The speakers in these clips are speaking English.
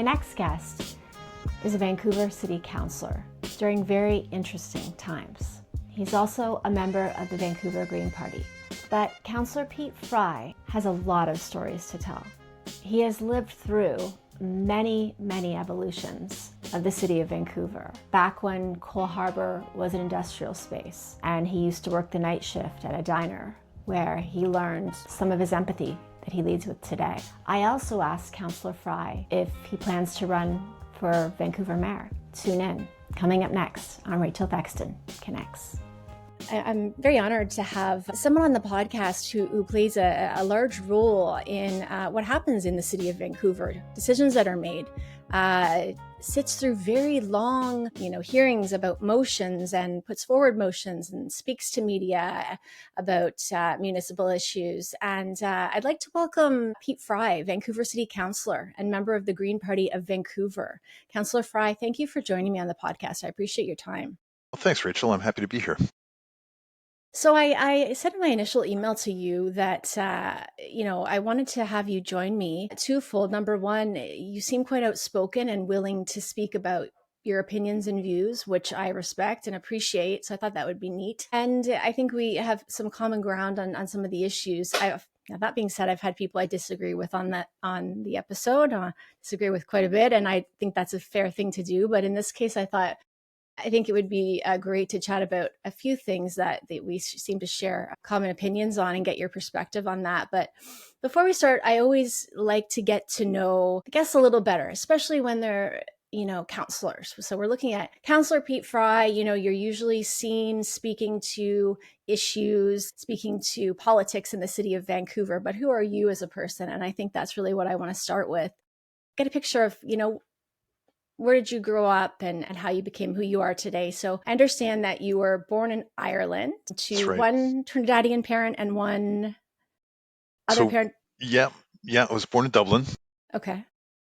My next guest is a Vancouver City Councillor during very interesting times. He's also a member of the Vancouver Green Party. But Councillor Pete Fry has a lot of stories to tell. He has lived through many evolutions of the city of Vancouver. Back when Cole Harbour was an industrial space and he used to work the night shift at a diner where he learned some of his empathy that he leads with today. I also asked Councillor Fry if he plans to run for Vancouver Mayor. Tune in. Coming up next on Rachel Thexton Connects. I'm very honored to have someone on the podcast who plays a large role in what happens in the city of Vancouver. Decisions that are made, sits through very long, hearings about motions and puts forward motions and speaks to media about municipal issues. And I'd like to welcome Pete Fry, Vancouver City Councillor and member of the Green Party of Vancouver. Councillor Fry, thank you for joining me on the podcast. I appreciate your time. Well, thanks, Rachel. I'm happy to be here. So I said in my initial email to you that, I wanted to have you join me twofold. Number one, you seem quite outspoken and willing to speak about your opinions and views, which I respect and appreciate. So I thought that would be neat. And I think we have some common ground on some of the issues. Now, that being said, I've had people I disagree with on the episode, disagree with quite a bit. And I think that's a fair thing to do. But in this case, I think it would be great to chat about a few things that we seem to share common opinions on and get your perspective on that. But before we start, I always like to get to know the guests a little better, especially when they're, councillors. So we're looking at Councillor Pete Fry. You're usually seen speaking to issues, speaking to politics in the city of Vancouver. But who are you as a person? And I think that's really what I want to start with. Get a picture of, where did you grow up and how you became who you are today? So I understand that you were born in Ireland to right. One Trinidadian parent and one other parent. Yeah. I was born in Dublin. Okay.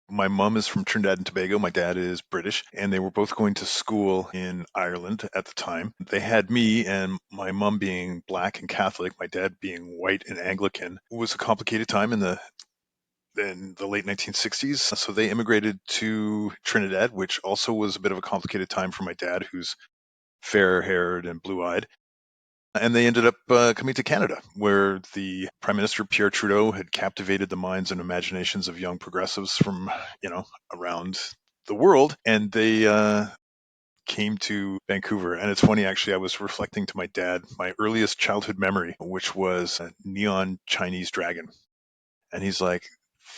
My mom is from Trinidad and Tobago. My dad is British, and they were both going to school in Ireland at the time. They had me, and my mom being Black and Catholic, my dad being white and Anglican. It was a complicated time in the late 1960s. So they immigrated to Trinidad, which also was a bit of a complicated time for my dad, who's fair-haired and blue-eyed. And they ended up coming to Canada, where the Prime Minister Pierre Trudeau had captivated the minds and imaginations of young progressives from, around the world. And they came to Vancouver. And it's funny, actually, I was reflecting to my dad my earliest childhood memory, which was a neon Chinese dragon. And he's like,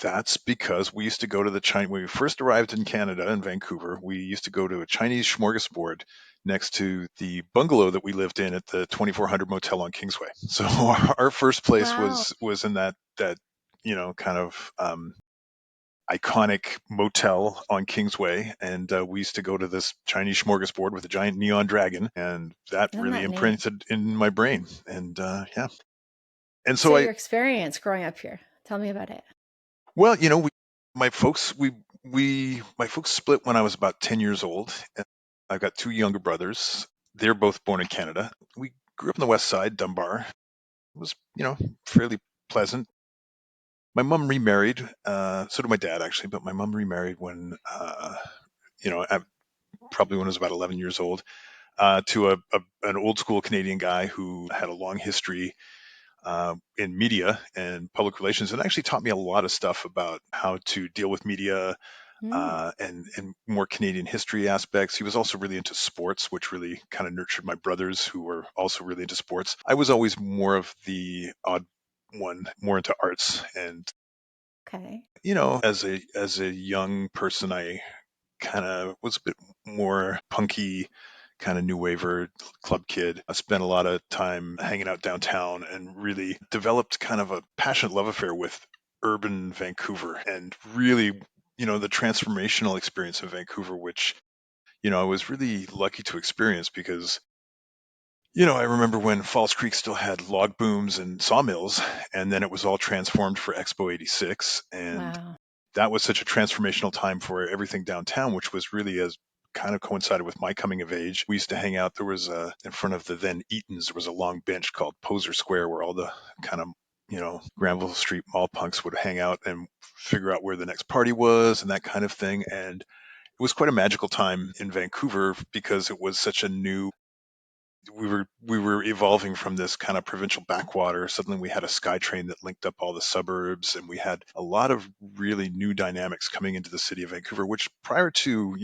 that's because we used to go to when we first arrived in Canada, in Vancouver, we used to go to a Chinese smorgasbord next to the bungalow that we lived in at the 2400 Motel on Kingsway. So our first place was in that kind of iconic motel on Kingsway. And we used to go to this Chinese smorgasbord with a giant neon dragon. And that really imprinted in my brain. And yeah. And so your experience growing up here, tell me about it. Well, my folks split when I was about 10 years old. I've got two younger brothers. They're both born in Canada. We grew up on the west side, Dunbar. It was, fairly pleasant. My mom remarried. So did my dad, actually. But my mom remarried when, probably when I was about 11 years old, to an old school Canadian guy who had a long history in media and public relations, and actually taught me a lot of stuff about how to deal with media and more Canadian history aspects. He was also really into sports, which really kind of nurtured my brothers, who were also really into sports. I was always more of the odd one, more into arts. And as a young person, I kind of was a bit more punky, kind of new waver club kid. I spent a lot of time hanging out downtown and really developed kind of a passionate love affair with urban Vancouver, and really, the transformational experience of Vancouver, which, I was really lucky to experience because, I remember when Falls Creek still had log booms and sawmills, and then it was all transformed for Expo 86. And that was such a transformational time for everything downtown, which was really as kind of coincided with my coming of age. We used to hang out. There was in front of the then Eaton's, there was a long bench called Poser Square where all the kind of Granville Street mall punks would hang out and figure out where the next party was and that kind of thing. And it was quite a magical time in Vancouver because it was such a new we were evolving from this kind of provincial backwater. Suddenly we had a SkyTrain that linked up all the suburbs, and we had a lot of really new dynamics coming into the city of Vancouver, which prior to,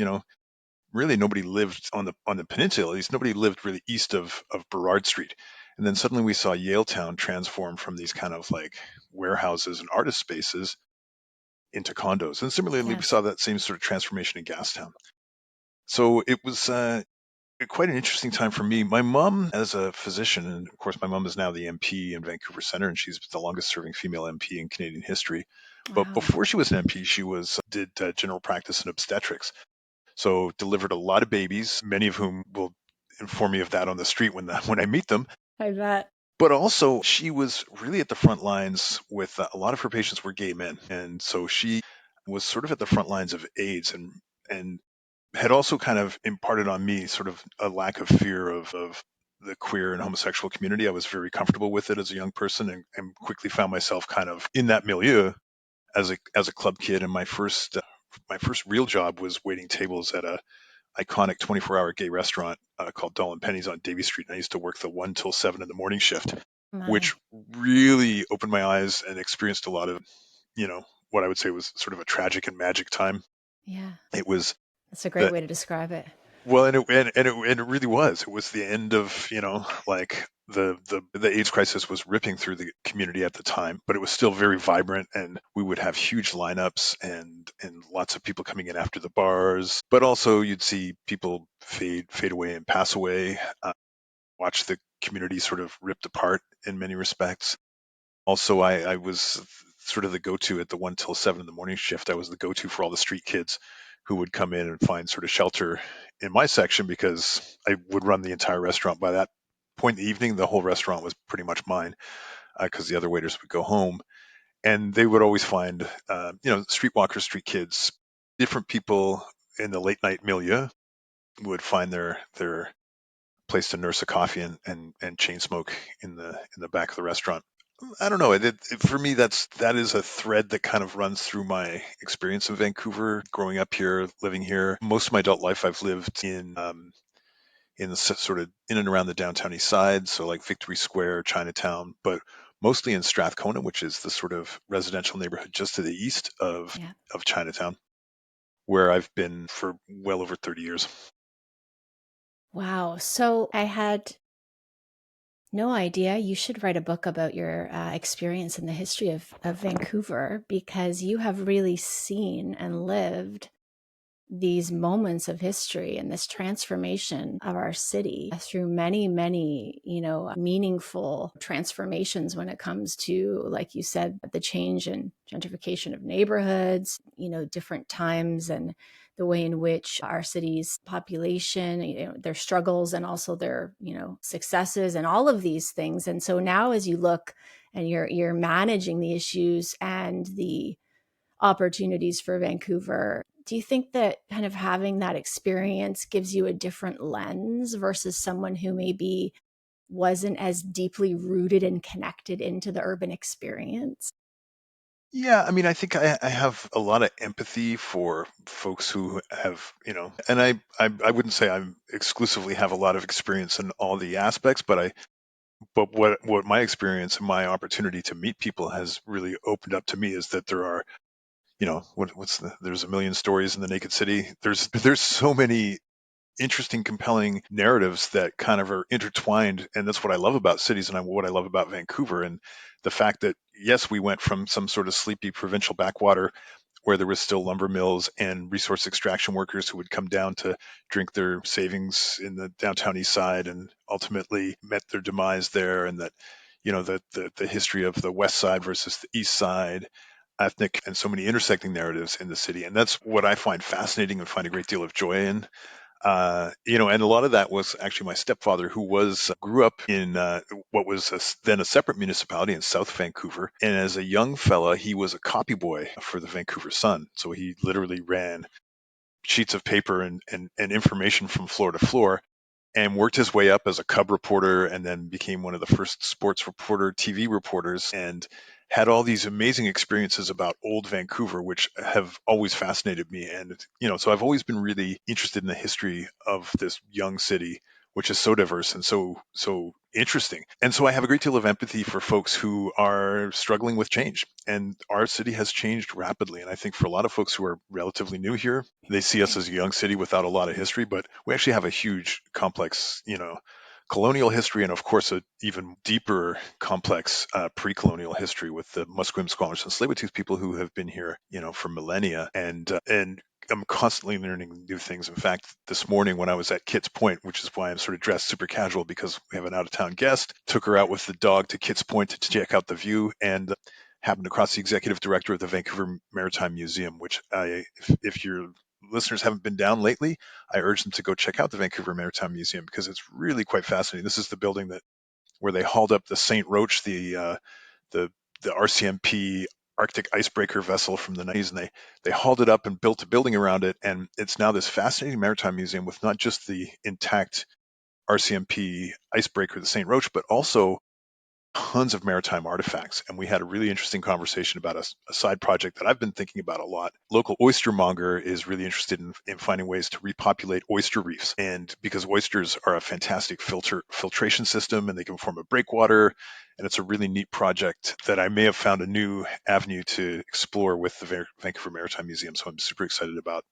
really nobody lived on the peninsula. At least nobody lived really east of Burrard Street. And then suddenly we saw Yaletown transform from these kind of like warehouses and artist spaces into condos. And similarly, we Yes. saw that same sort of transformation in Gastown. So it was quite an interesting time for me. My mom, as a physician, and of course, my mom is now the MP in Vancouver Centre, and she's the longest serving female MP in Canadian history. But Wow. before she was an MP, she did general practice in obstetrics. So delivered a lot of babies, many of whom will inform me of that on the street when I meet them. I bet. But also, she was really at the front lines with a lot of her patients were gay men, and so she was sort of at the front lines of AIDS, and had also kind of imparted on me sort of a lack of fear of the queer and homosexual community. I was very comfortable with it as a young person, and quickly found myself kind of in that milieu as a club kid. And my first real job was waiting tables at a iconic 24-hour gay restaurant called Doll and Penny's on Davie Street. And I used to work the 1 till 7 in the morning shift, My. which really opened my eyes and experienced a lot of, you know, what I would say was sort of a tragic and magic time. Yeah. It was That's a great the way to describe it. Well, and it really was. It was the end of, like the AIDS crisis was ripping through the community at the time, but it was still very vibrant, and we would have huge lineups and lots of people coming in after the bars. But also, you'd see people fade away and pass away. Watch the community sort of ripped apart in many respects. Also, I was sort of the go-to at the 1 till 7 in the morning shift. I was the go-to for all the street kids who would come in and find sort of shelter in my section because I would run the entire restaurant. By that point in the evening, the whole restaurant was pretty much mine because the other waiters would go home, and they would always find, streetwalkers, street kids, different people in the late night milieu would find their place to nurse a coffee and chain smoke in the back of the restaurant. I don't know. For me, that is a thread that kind of runs through my experience in Vancouver, growing up here, living here. Most of my adult life, I've lived in the sort of in and around the Downtown Eastside, so like Victory Square, Chinatown, but mostly in Strathcona, which is the sort of residential neighborhood just to the east of Yeah. of Chinatown, where I've been for well over 30 years. Wow. So I had no idea. You should write a book about your experience in the history of Vancouver because you have really seen and lived these moments of history and this transformation of our city through many, many, meaningful transformations when it comes to, like you said, the change and gentrification of neighborhoods, different times and the way in which our city's population, their struggles and also their, successes and all of these things. And so now as you look and you're managing the issues and the opportunities for Vancouver. Do you think that kind of having that experience gives you a different lens versus someone who maybe wasn't as deeply rooted and connected into the urban experience? Yeah, I mean, I think I have a lot of empathy for folks who have, and I wouldn't say I'm exclusively have a lot of experience in all the aspects, but what my experience and my opportunity to meet people has really opened up to me is that there are, there's a million stories in the naked city. There's so many interesting, compelling narratives that kind of are intertwined. And that's what I love about cities and what I love about Vancouver. And the fact that, yes, we went from some sort of sleepy provincial backwater where there was still lumber mills and resource extraction workers who would come down to drink their savings in the downtown east side and ultimately met their demise there. And that, the history of the west side versus the east side, ethnic and so many intersecting narratives in the city. And that's what I find fascinating and find a great deal of joy in. And a lot of that was actually my stepfather, who grew up in what was then a separate municipality in South Vancouver. And as a young fella, he was a copy boy for the Vancouver Sun. So he literally ran sheets of paper and information from floor to floor. and worked his way up as a cub reporter and then became one of the first sports reporter, TV reporters, and had all these amazing experiences about old Vancouver, which have always fascinated me. And, so I've always been really interested in the history of this young city, which is so diverse and so interesting. And so I have a great deal of empathy for folks who are struggling with change. And our city has changed rapidly. And I think for a lot of folks who are relatively new here, they see us as a young city without a lot of history, but we actually have a huge, complex, colonial history, and of course, a even deeper, complex pre-colonial history with the Musqueam, Squamish, and Tsleil-Waututh people who have been here, for millennia, and I'm constantly learning new things. In fact, this morning when I was at Kitts Point, which is why I'm sort of dressed super casual because we have an out-of-town guest, took her out with the dog to Kitts Point to check out the view, and happened across the executive director of the Vancouver Maritime Museum, which if your listeners haven't been down lately, I urge them to go check out the Vancouver Maritime Museum because it's really quite fascinating. This is the building that where they hauled up the St. Roach, the RCMP Arctic icebreaker vessel from the 90s, and they hauled it up and built a building around it, and it's now this fascinating maritime museum with not just the intact RCMP icebreaker, the St. Roach, but also tons of maritime artifacts. And we had a really interesting conversation about a side project that I've been thinking about a lot. Local oystermonger is really interested in finding ways to repopulate oyster reefs. And because oysters are a fantastic filtration system and they can form a breakwater. And it's a really neat project that I may have found a new avenue to explore with the Vancouver Maritime Museum. So I'm super excited about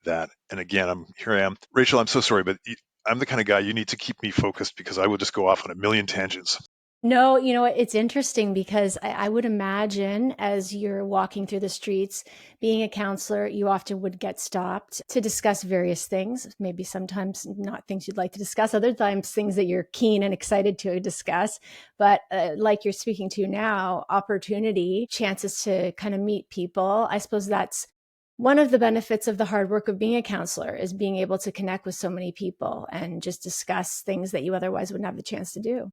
that. And again, here I am. Rachel, I'm so sorry, but I'm the kind of guy you need to keep me focused because I will just go off on a million tangents. No, it's interesting because I would imagine as you're walking through the streets, being a counselor, you often would get stopped to discuss various things, maybe sometimes not things you'd like to discuss, other times things that you're keen and excited to discuss. But like you're speaking to now, opportunity, chances to kind of meet people. I suppose that's one of the benefits of the hard work of being a counselor is being able to connect with so many people and just discuss things that you otherwise wouldn't have the chance to do.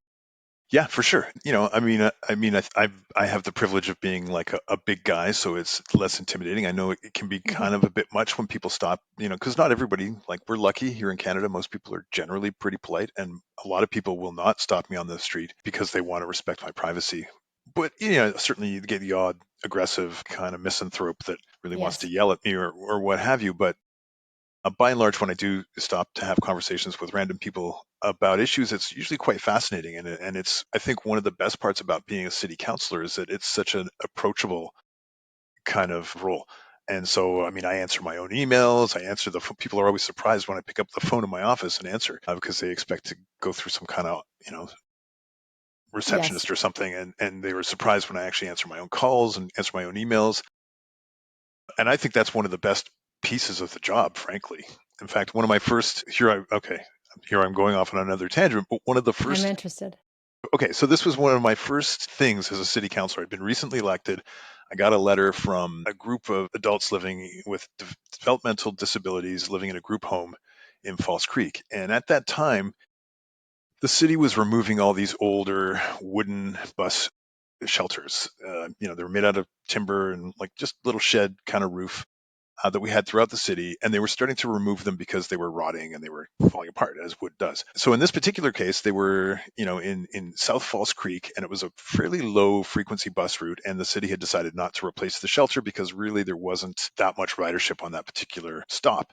Yeah, for sure. I have the privilege of being like a big guy, so it's less intimidating. I know it can be Mhm. kind of a bit much when people stop, because not everybody, like we're lucky here in Canada, most people are generally pretty polite, and a lot of people will not stop me on the street because they want to respect my privacy. But, certainly you get the odd aggressive kind of misanthrope that really wants to Yes. yell at me or what have you. But by and large, when I do stop to have conversations with random people about issues, it's usually quite fascinating. And it's, I think, one of the best parts about being a city councilor is that it's such an approachable kind of role. And so, I mean, I answer my own emails. I answer people are always surprised when I pick up the phone in my office and answer because they expect to go through some kind of, Yes. receptionist or something. And they were surprised when I actually answer my own calls and answer my own emails. And I think that's one of the best pieces of the job, frankly. In fact, one of my first here I'm going off on another tangent, but one of the I'm first interested. okay, so this was one of my first things as a city councilor. I'd been recently elected. I got a letter from a group of adults living with developmental disabilities living in a group home in False Creek. And at that time, the city was removing all these older wooden bus shelters. They were made out of timber and like just little shed kind of roof that we had throughout the city, and they were starting to remove them because they were rotting and they were falling apart as wood does. So in this particular case, they were, in South Falls Creek, and it was a fairly low frequency bus route, and the city had decided not to replace the shelter because really there wasn't that much ridership on that particular stop.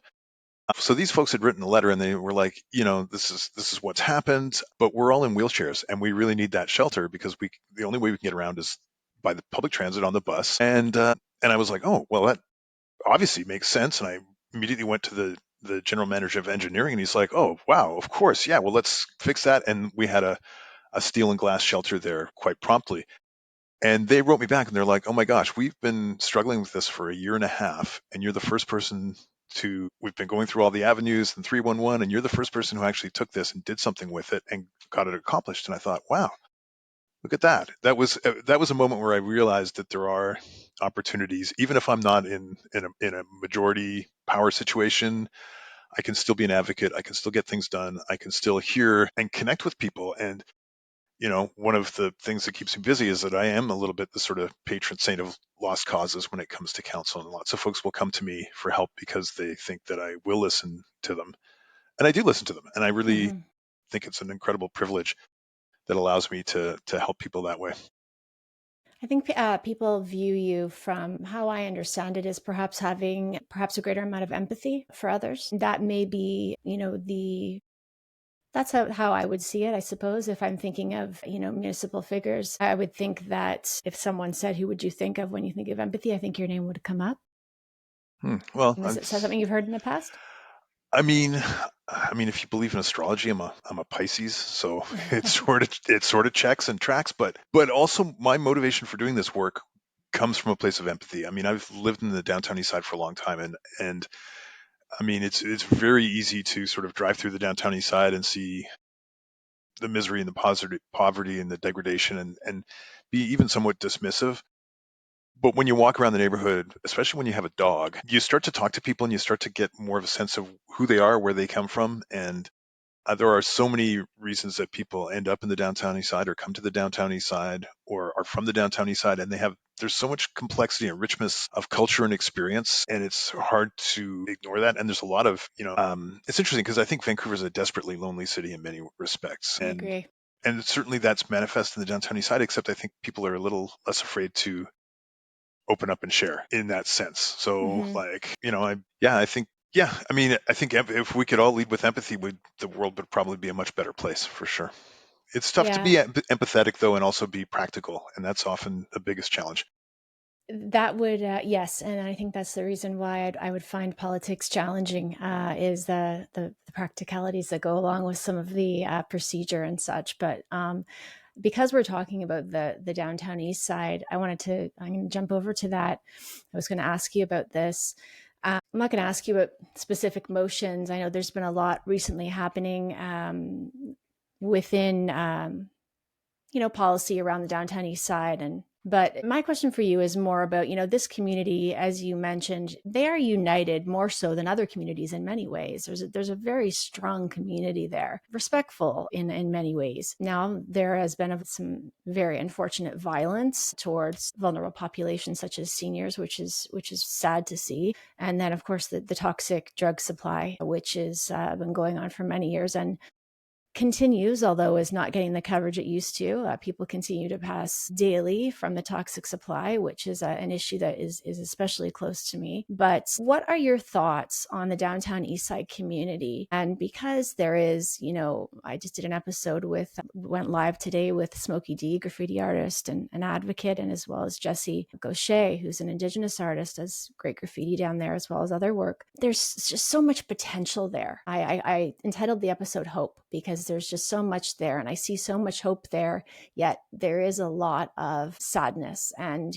So these folks had written a letter and they were like, this is what's happened, but we're all in wheelchairs and we really need that shelter because the only way we can get around is by the public transit on the bus. And I was like, oh well, that obviously makes sense. And I immediately went to the general manager of engineering and he's like, oh, wow, of course. Yeah, well, let's fix that. And we had a steel and glass shelter there quite promptly. And they wrote me back and they're like, oh my gosh, we've been struggling with this for a year and a half. And you're the first person we've been going through all the avenues and 311. And you're the first person who actually took this and did something with it and got it accomplished. And I thought, wow, look at that. That was a moment where I realized that there are opportunities, even if I'm not in a majority power situation. I can still be an advocate. I can still get things done. I can still hear and connect with people. And one of the things that keeps me busy is that I am a little bit the sort of patron saint of lost causes when it comes to counsel. And lots of folks will come to me for help because they think that I will listen to them, and I do listen to them. And I really Mhm. think it's an incredible privilege that allows me to help people that way. I think people view you, from how I understand it, as perhaps having perhaps a greater amount of empathy for others. That may be, that's how I would see it, I suppose. If I'm thinking of, municipal figures, I would think that if someone said, who would you think of when you think of empathy? I think your name would come up. Well, Is it something you've heard in the past? I mean, if you believe in astrology, I'm a Pisces, so it sort of checks and tracks. But also, my motivation for doing this work comes from a place of empathy. I mean, I've lived in the downtown east side for a long time, and I mean, it's very easy to sort of drive through the downtown east side and see the misery and the poverty and the degradation, and be even somewhat dismissive. But when you walk around the neighborhood, especially when you have a dog, you start to talk to people and you start to get more of a sense of who they are, where they come from, and there are so many reasons that people end up in the downtown east side or come to the downtown east side or are from the downtown east side, and there's so much complexity and richness of culture and experience, and it's hard to ignore that. And there's a lot of, it's interesting because I think Vancouver is a desperately lonely city in many respects, I and agree. certainly that's manifest in the downtown east side, except I think people are a little less afraid to open up and share in that sense. So, Hmm. like, I think, yeah, I mean, I think if we could all lead with empathy, the world would probably be a much better place for sure. It's tough to Yeah. be empathetic though, and also be practical, and that's often the biggest challenge. That would, yes, and I think that's the reason why I would find politics challenging, is the practicalities that go along with some of the procedure and such. But because we're talking about the downtown east side, I'm going to jump over to that. I was going to ask you about this. I'm not going to ask you about specific motions. I know there's been a lot recently happening within policy around the downtown east side. And but my question for you is more about, this community, as you mentioned, they are united more so than other communities in many ways. There's a very strong community there, respectful in many ways. Now there has been some very unfortunate violence towards vulnerable populations such as seniors, which is sad to see. And then of course the toxic drug supply, which has been going on for many years and continues, although is not getting the coverage it used to. People continue to pass daily from the toxic supply, which is an issue that is especially close to me. But what are your thoughts on the downtown Eastside community? And because there is, I just did an episode went live today with Smokey D, graffiti artist and an advocate, and as well as Jesse Gaucher, who's an Indigenous artist, does great graffiti down there as well as other work. There's just so much potential there. I entitled the episode Hope because there's just so much there, and I see so much hope there, yet there is a lot of sadness. And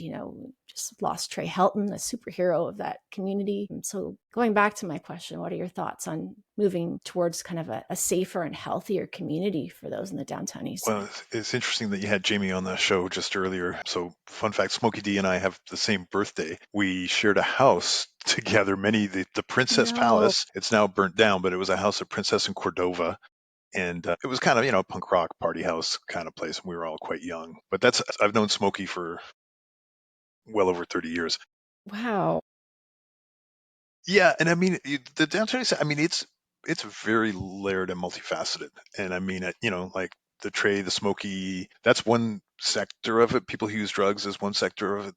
just lost Trey Helton, the superhero of that community. And so going back to my question, what are your thoughts on moving towards kind of a safer and healthier community for those in the downtown east Well, side? it's interesting that you had Jamie on the show just earlier. So, fun fact: Smokey D and I have the same birthday. We shared a house together. The Princess No. Palace. It's now burnt down, but it was a house of Princess in Cordova, and it was kind of a punk rock party house kind of place. And we were all quite young. But I've known Smokey for well over 30 years. Wow. Yeah, and I mean the downtown. I mean it's very layered and multifaceted, and I mean like the Trey, the Smoky. That's one sector of it. People who use drugs is one sector of it.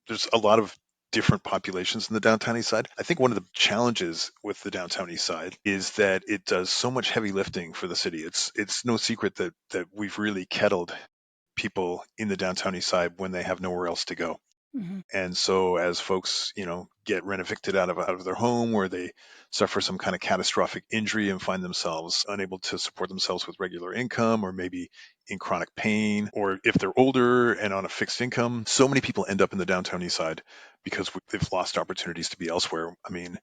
There's a lot of different populations in the downtown east side. I think one of the challenges with the downtown east side is that it does so much heavy lifting for the city. It's no secret that we've really kettled people in the downtown east side when they have nowhere else to go. Hmm. And so as folks, get rent evicted out of their home, or they suffer some kind of catastrophic injury and find themselves unable to support themselves with regular income, or maybe in chronic pain, or if they're older and on a fixed income, so many people end up in the downtown east side because they've lost opportunities to be elsewhere. I mean,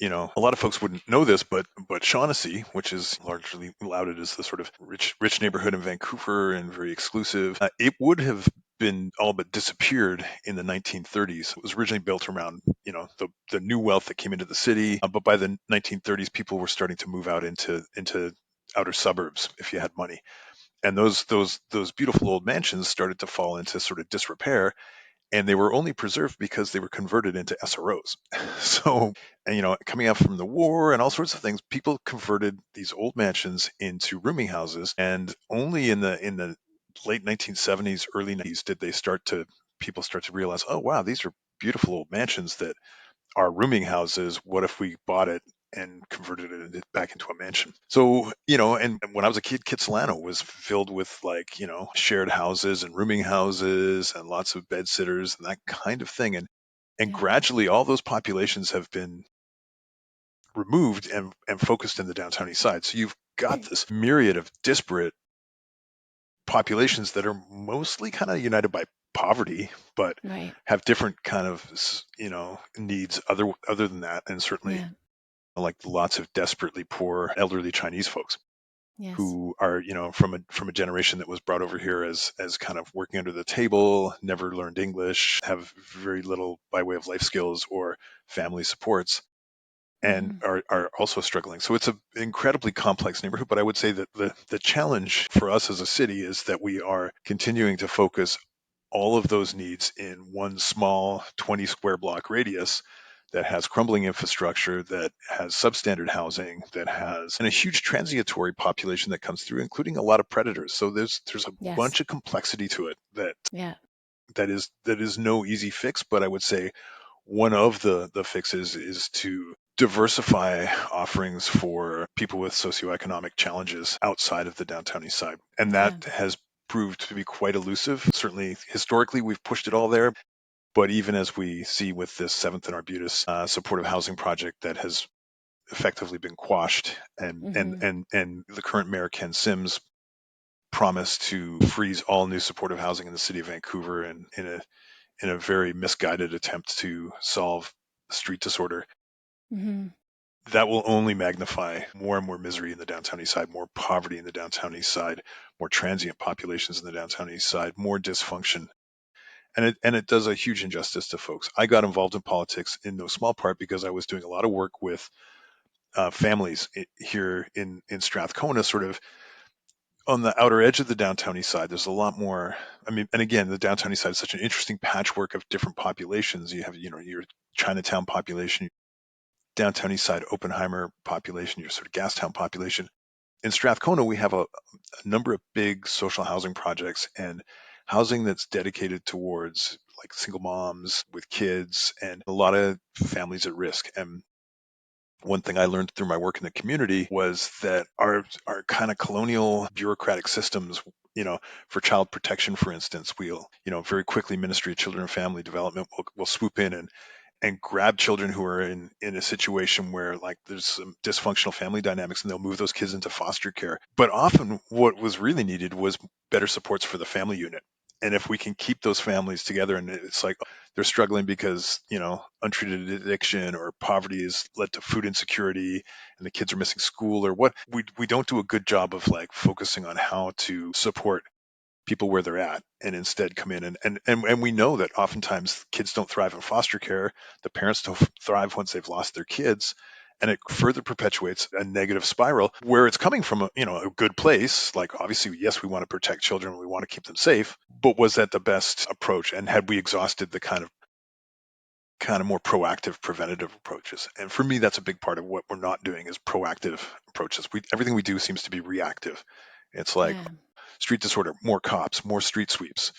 a lot of folks wouldn't know this, but Shaughnessy, which is largely lauded as the sort of rich neighborhood in Vancouver and very exclusive, it would have been all but disappeared in the 1930s. It was originally built around the new wealth that came into the city, but by the 1930s, people were starting to move out into outer suburbs if you had money, and those beautiful old mansions started to fall into sort of disrepair, and they were only preserved because they were converted into SROs. So, and, coming out from the war and all sorts of things, people converted these old mansions into rooming houses, and only in the late 1970s, early 90s did people start to realize, oh wow, these are beautiful old mansions that are rooming houses. What if we bought it and converted it back into a mansion? So, and when I was a kid, Kitsilano was filled with, like, shared houses and rooming houses and lots of bed sitters and that kind of thing. And Yeah. gradually all those populations have been removed and focused in the downtown east side. So you've got this myriad of disparate populations that are mostly kind of united by poverty, but Right. have different kind of needs other than that. And certainly, Yeah. like, lots of desperately poor elderly Chinese folks Yes. who are, from a generation that was brought over here as kind of working under the table, never learned English, have very little by way of life skills or family supports, and Hmm. are also struggling. So it's an incredibly complex neighborhood. But I would say that the challenge for us as a city is that we are continuing to focus all of those needs in one small 20 square block radius that has crumbling infrastructure, that has substandard housing, that has and a huge transitory population that comes through, including a lot of predators. So there's a Yes. bunch of complexity to it that Yeah. that is no easy fix. But I would say one of the fixes is to diversify offerings for people with socioeconomic challenges outside of the downtown east side. And that Yeah. has proved to be quite elusive. Certainly, historically, we've pushed it all there. But even as we see with this Seventh and Arbutus supportive housing project that has effectively been quashed, and and Hmm. and and the current mayor Ken Sims promised to freeze all new supportive housing in the city of Vancouver, and in a very misguided attempt to solve street disorder, Hmm. that will only magnify more and more misery in the downtown east side, more poverty in the downtown east side, more transient populations in the downtown east side, more dysfunction. And it does a huge injustice to folks. I got involved in politics in no small part because I was doing a lot of work with families here in Strathcona, sort of on the outer edge of the downtown east side. There's a lot more. I mean, and again, the downtown east side is such an interesting patchwork of different populations. You have, your Chinatown population, downtown east side Oppenheimer population, your sort of Gastown population. In Strathcona, we have a number of big social housing projects and housing that's dedicated towards, like, single moms with kids and a lot of families at risk. And one thing I learned through my work in the community was that our kind of colonial bureaucratic systems, for child protection, for instance, we'll, very quickly, Ministry of Children and Family Development will swoop in and grab children who are in a situation where, like, there's some dysfunctional family dynamics, and they'll move those kids into foster care. But often what was really needed was better supports for the family unit. And if we can keep those families together, and it's like they're struggling because, untreated addiction or poverty has led to food insecurity, and the kids are missing school, or what, we don't do a good job of, like, focusing on how to support people where they're at, and instead come in and we know that oftentimes kids don't thrive in foster care. The parents don't thrive once they've lost their kids, and it further perpetuates a negative spiral where it's coming from a good place. Like, obviously, yes, we want to protect children, we want to keep them safe, but was that the best approach? And had we exhausted the kind of more proactive preventative approaches? And for me, that's a big part of what we're not doing, is proactive approaches. Everything we do seems to be reactive. It's like Yeah. street disorder, more cops, more street sweeps.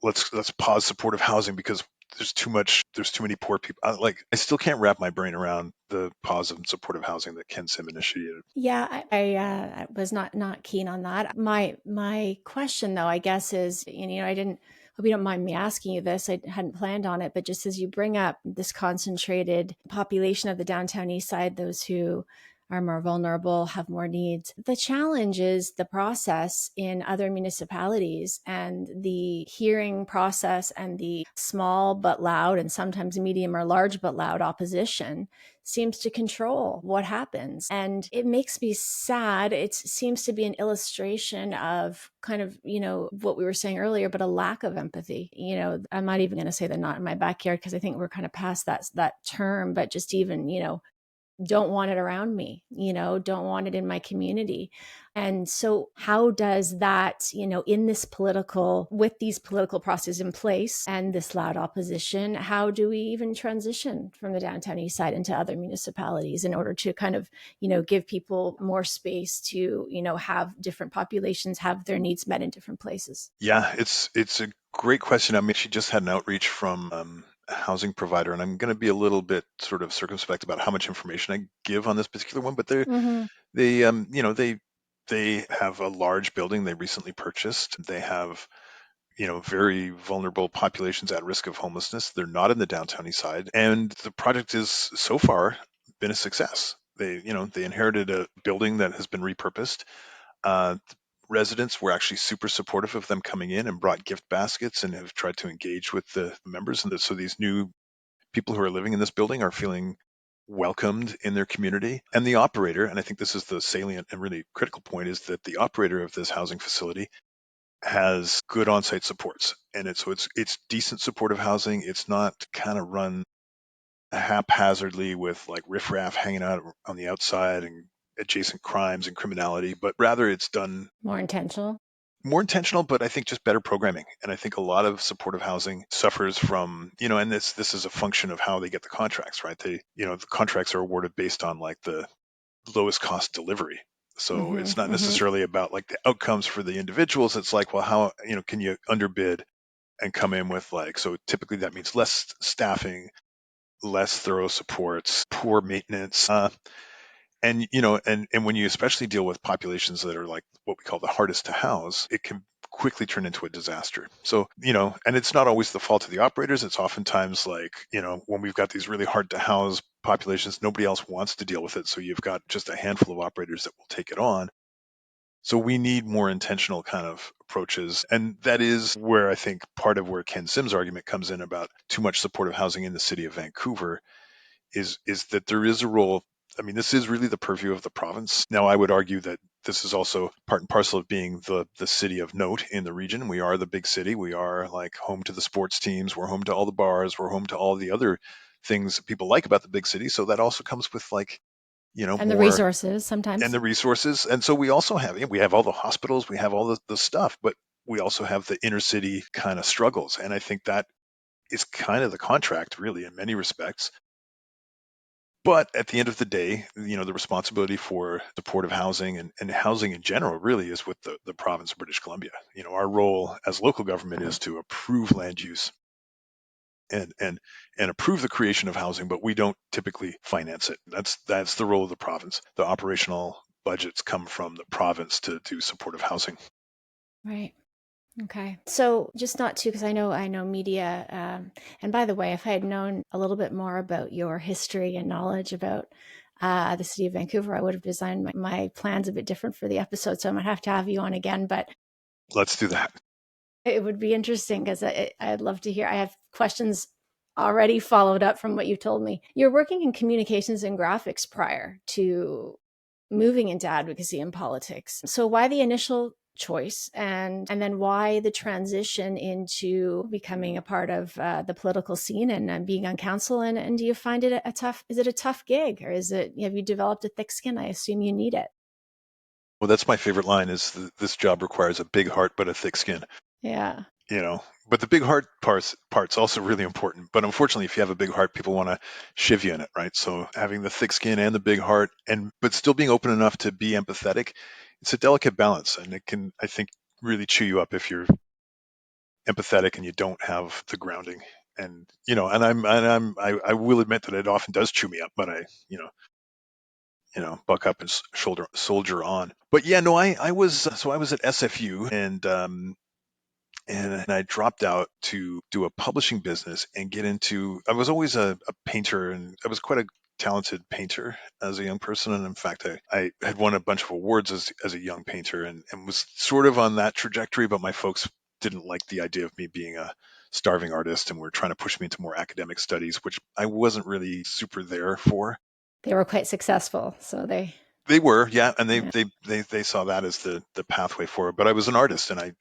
Let's pause supportive housing because there's too many poor people. I still can't wrap my brain around the pause of supportive housing that Ken Sim initiated. Yeah, I was not keen on that. My question, though, I guess, is, I didn't hope you don't mind me asking you this. I hadn't planned on it, but just as you bring up this concentrated population of the downtown east side, those who are more vulnerable, have more needs. The challenge is the process in other municipalities, and the hearing process, and the small but loud, and sometimes medium or large but loud opposition seems to control what happens. And it makes me sad. It seems to be an illustration of kind of, what we were saying earlier, but a lack of empathy. I'm not even going to say they're not in my backyard, because I think we're kind of past that term, but just even, don't want it around me, don't want it in my community. And so how does that, in this with these political processes in place and this loud opposition, how do we even transition from the downtown east side into other municipalities in order to kind of, give people more space to, have different populations have their needs met in different places? Yeah, it's a great question. I mean, she just had an outreach from a housing provider, and I'm going to be a little bit sort of circumspect about how much information I give on this particular one. But Mm-hmm. they have a large building they recently purchased. They have very vulnerable populations at risk of homelessness. They're not in the downtown east side, and the project is so far been a success. They inherited a building that has been repurposed. uh, Residents were actually super supportive of them coming in and brought gift baskets and have tried to engage with the members. And so these new people who are living in this building are feeling welcomed in their community. And the operator, and I think this is the salient and really critical point, is that the operator of this housing facility has good on-site supports. And it's decent supportive housing. It's not kind of run haphazardly with like riffraff hanging out on the outside and adjacent crimes and criminality, but rather it's done More intentional. more intentional, but I think just better programming. And I think a lot of supportive housing suffers from, and this is a function of how they get the contracts, right? The contracts are awarded based on like the lowest cost delivery. So Mm-hmm. it's not Mm-hmm. necessarily about like the outcomes for the individuals. It's like, well, how, can you underbid and come in with like, so typically that means less staffing, less thorough supports, poor maintenance. And when you especially deal with populations that are like what we call the hardest to house, it can quickly turn into a disaster. So, and it's not always the fault of the operators. It's oftentimes like, when we've got these really hard to house populations, nobody else wants to deal with it. So you've got just a handful of operators that will take it on. So we need more intentional kind of approaches. And that is where I think part of where Ken Sim's argument comes in about too much supportive housing in the city of Vancouver is that there is a role. I mean, this is really the purview of the province. Now, I would argue that this is also part and parcel of being the city of note in the region. We are the big city. We are like home to the sports teams. We're home to all the bars. We're home to all the other things that people like about the big city. So that also comes with like, And the more resources and sometimes. the resources. And so we have all the hospitals, we have all the stuff, but we also have the inner city kind of struggles. And I think that is kind of the contract, really, in many respects. But at the end of the day, the responsibility for supportive housing and housing in general really is with the province of British Columbia. Our role as local government is to approve land use and and approve the creation of housing, but we don't typically finance it. That's the role of the province. The operational budgets come from the province to do supportive housing. Right. Okay. So just not to, because I know media. And by the way, if I had known a little bit more about your history and knowledge about the city of Vancouver, I would have designed my plans a bit different for the episode. So I might have to have you on again, but Let's do that. it would be interesting because I'd love to hear. I have questions already followed up from what you told me. You're working in communications and graphics prior to moving into advocacy and politics. So why the initial choice, and then why the transition into becoming a part of the political scene and being on council? And do you find it a tough? Is it a tough gig, or have you developed a thick skin? I assume you need it. Well, that's my favorite line is this job requires a big heart but a thick skin. Yeah. you know but the big heart part's also really important. But unfortunately, if you have a big heart, people want to shiv you in it, right? So having the thick skin and the big heart, and but still being open enough to be empathetic, it's a delicate balance, and it can, I think, really chew you up if you're empathetic and you don't have the grounding. And I will admit that it often does chew me up, but I buck up and soldier on. But yeah, no, I was at SFU, and I dropped out to do a publishing business and get into. I was always a painter, and I was quite a talented painter as a young person. And in fact, I had won a bunch of awards as a young painter, and was sort of on that trajectory. But my folks didn't like the idea of me being a starving artist, and were trying to push me into more academic studies, which I wasn't really super there for. They were quite successful, so they. They were, yeah, and Yeah. they saw that as the pathway forward. But I was an artist, and I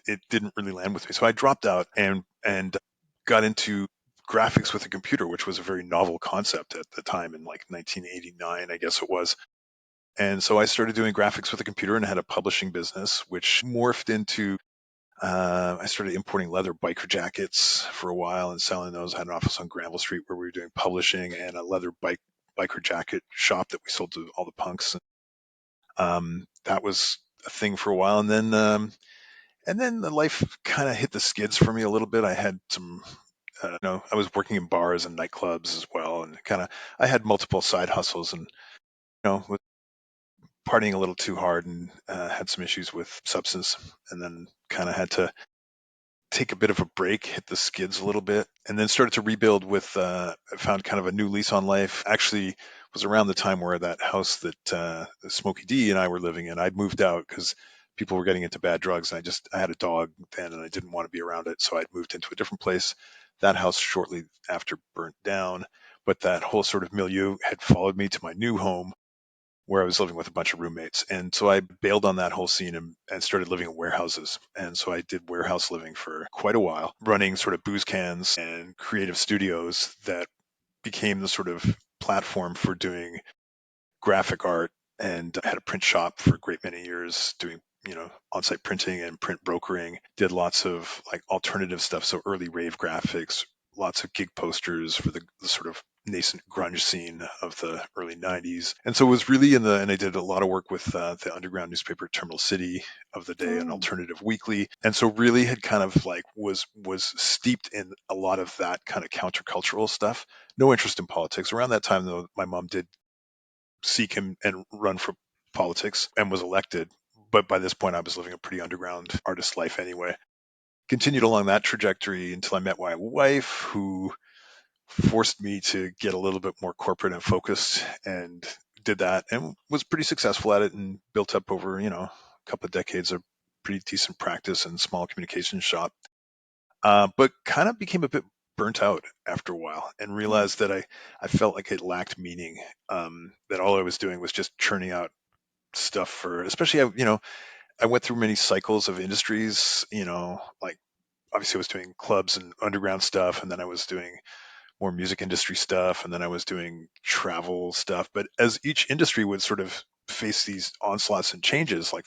it didn't really land with me, so I dropped out and got into graphics with a computer, which was a very novel concept at the time in like 1989, I guess it was. And so I started doing graphics with a computer and had a publishing business, which morphed into I started importing leather biker jackets for a while and selling those. I had an office on Granville Street where we were doing publishing and a leather biker jacket shop that we sold to all the punks. That was a thing for a while, and then the life kind of hit the skids for me a little bit. I had some, I was working in bars and nightclubs as well, and I had multiple side hustles, and was partying a little too hard, and had some issues with substance, and then kind of had to take a bit of a break, hit the skids a little bit, and then started to rebuild with, I found kind of a new lease on life. Actually, was around the time where that house that Smokey D and I were living in, I'd moved out because people were getting into bad drugs. And I had a dog then and I didn't want to be around it. So I'd moved into a different place. That house shortly after burnt down, but that whole sort of milieu had followed me to my new home where I was living with a bunch of roommates. And so I bailed on that whole scene and started living in warehouses. And so I did warehouse living for quite a while, running sort of booze cans and creative studios that became the sort of platform for doing graphic art. And I had a print shop for a great many years doing, on-site printing and print brokering. Did lots of like alternative stuff. So early rave graphics, lots of gig posters for the sort of nascent grunge scene of the early 90s. And so it was really and I did a lot of work with the underground newspaper Terminal City of the day, an Oh, alternative weekly. And so really had kind of like was steeped in a lot of that kind of countercultural stuff. No interest in politics. Around that time, though, my mom did seek him and run for politics and was elected. But by this point, I was living a pretty underground artist life anyway. Continued along that trajectory until I met my wife, who forced me to get a little bit more corporate and focused, and did that and was pretty successful at it and built up over, a couple of decades of pretty decent practice and small communications shop. But kind of became a bit burnt out after a while and yeah. realized that I felt like it lacked meaning. That all I was doing was just churning out stuff for, especially, I went through many cycles of industries, like obviously I was doing clubs and underground stuff, and then I was doing more music industry stuff, and then I was doing travel stuff. But as each industry would sort of face these onslaughts and changes, like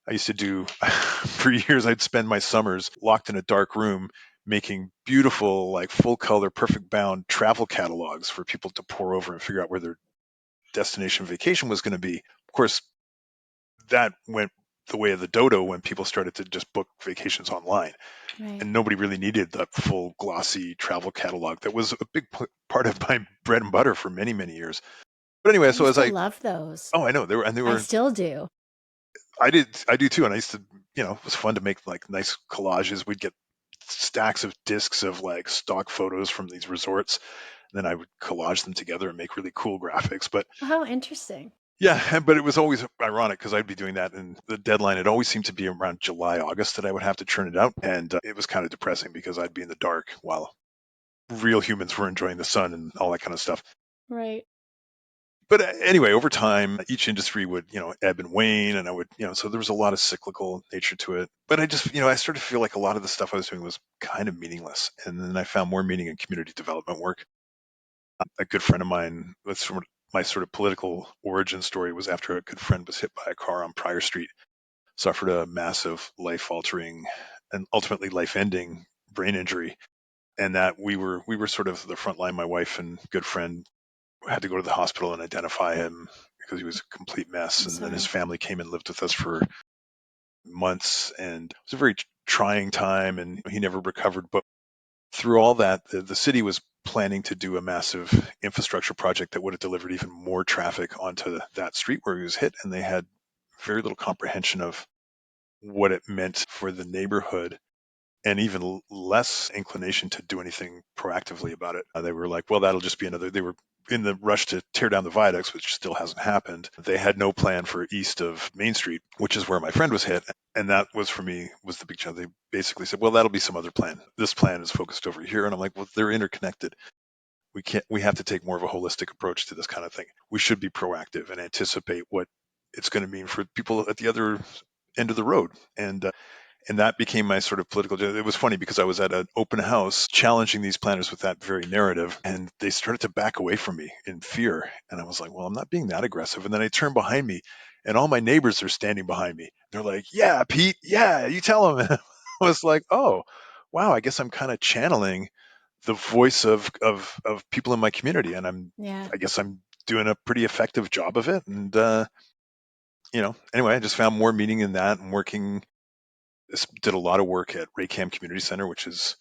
I used to do for years, I'd spend my summers locked in a dark room making beautiful, like full color, perfect bound travel catalogs for people to pour over and figure out where their destination vacation was going to be. Of course, that went the way of the dodo when people started to just book vacations online, Right. and nobody really needed that full glossy travel catalog that was a big part of my bread and butter for many, many years. But anyway, I so used as to I love those. oh, I know, they I were still do. I do too, and I used to, it was fun to make like nice collages. We'd get stacks of discs of like stock photos from these resorts, and then I would collage them together and make really cool graphics. But Well, how interesting. yeah, but it was always ironic because I'd be doing that, and the deadline, it always seemed to be around July, August that I would have to churn it out, and it was kind of depressing because I'd be in the dark while real humans were enjoying the sun and all that kind of stuff. Right. But anyway, over time, each industry would, ebb and wane, and I would, so there was a lot of cyclical nature to it. But I just, I started to feel like a lot of the stuff I was doing was kind of meaningless. And then I found more meaning in community development work. A good friend of mine, that's from my sort of political origin story, was after a good friend was hit by a car on Prior Street, suffered a massive life altering and ultimately life ending brain injury. And that we were sort of the front line. My wife and good friend had to go to the hospital and identify him because he was a complete mess. I'm And then his sorry. family came and lived with us for months, and it was a very trying time. And he never recovered. But through all that, the city was planning to do a massive infrastructure project that would have delivered even more traffic onto that street where he was hit. And they had very little comprehension of what it meant for the neighborhood, and even less inclination to do anything proactively about it. They were like, well, that'll just be another. They were in the rush to tear down the viaducts, which still hasn't happened. They had no plan for east of Main Street, which is where my friend was hit. And that was, for me, was the big challenge. They basically said, well, that'll be some other plan. This plan is focused over here. And I'm like, well, they're interconnected. We have to take more of a holistic approach to this kind of thing. We should be proactive and anticipate what it's going to mean for people at the other end of the road. And And that became my sort of political. It was funny because I was at an open house challenging these planners with that very narrative, and they started to back away from me in fear. And I was like, well, I'm not being that aggressive. And then I turned behind me, and all my neighbors are standing behind me. They're like, yeah, Pete, yeah, you tell them. I was like, oh, wow, I guess I'm kind of channeling the voice of people in my community, and Yeah. I guess I'm doing a pretty effective job of it. And anyway, I just found more meaning in that, and did a lot of work at Raycam Community Center, which is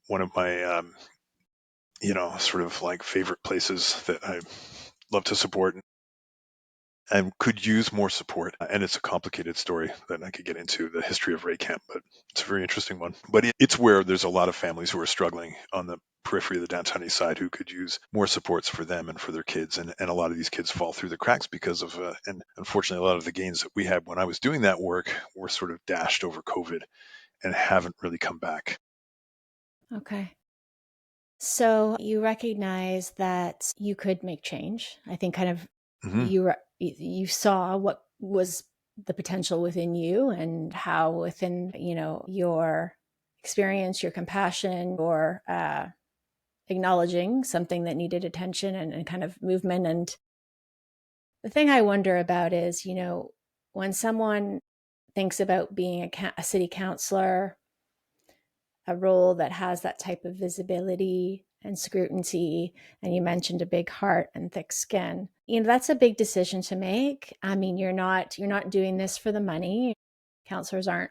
one of my sort of like favorite places that I love to support and could use more support. And it's a complicated story that I could get into, the history of Raycam, but it's a very interesting one. But it's where there's a lot of families who are struggling on the periphery of the Downtown Eastside who could use more supports for them and for their kids. And a lot of these kids fall through the cracks because of, and unfortunately, a lot of the gains that we had when I was doing that work were sort of dashed over COVID and haven't really come back. Okay. So you recognize that you could make change. I think kind of Hmm. you saw what was the potential within you and how within, your experience, your compassion, or acknowledging something that needed attention and kind of movement. And the thing I wonder about is, when someone thinks about being a city councillor, a role that has that type of visibility and scrutiny, and you mentioned a big heart and thick skin, that's a big decision to make. I mean, you're not doing this for the money. Counselors aren't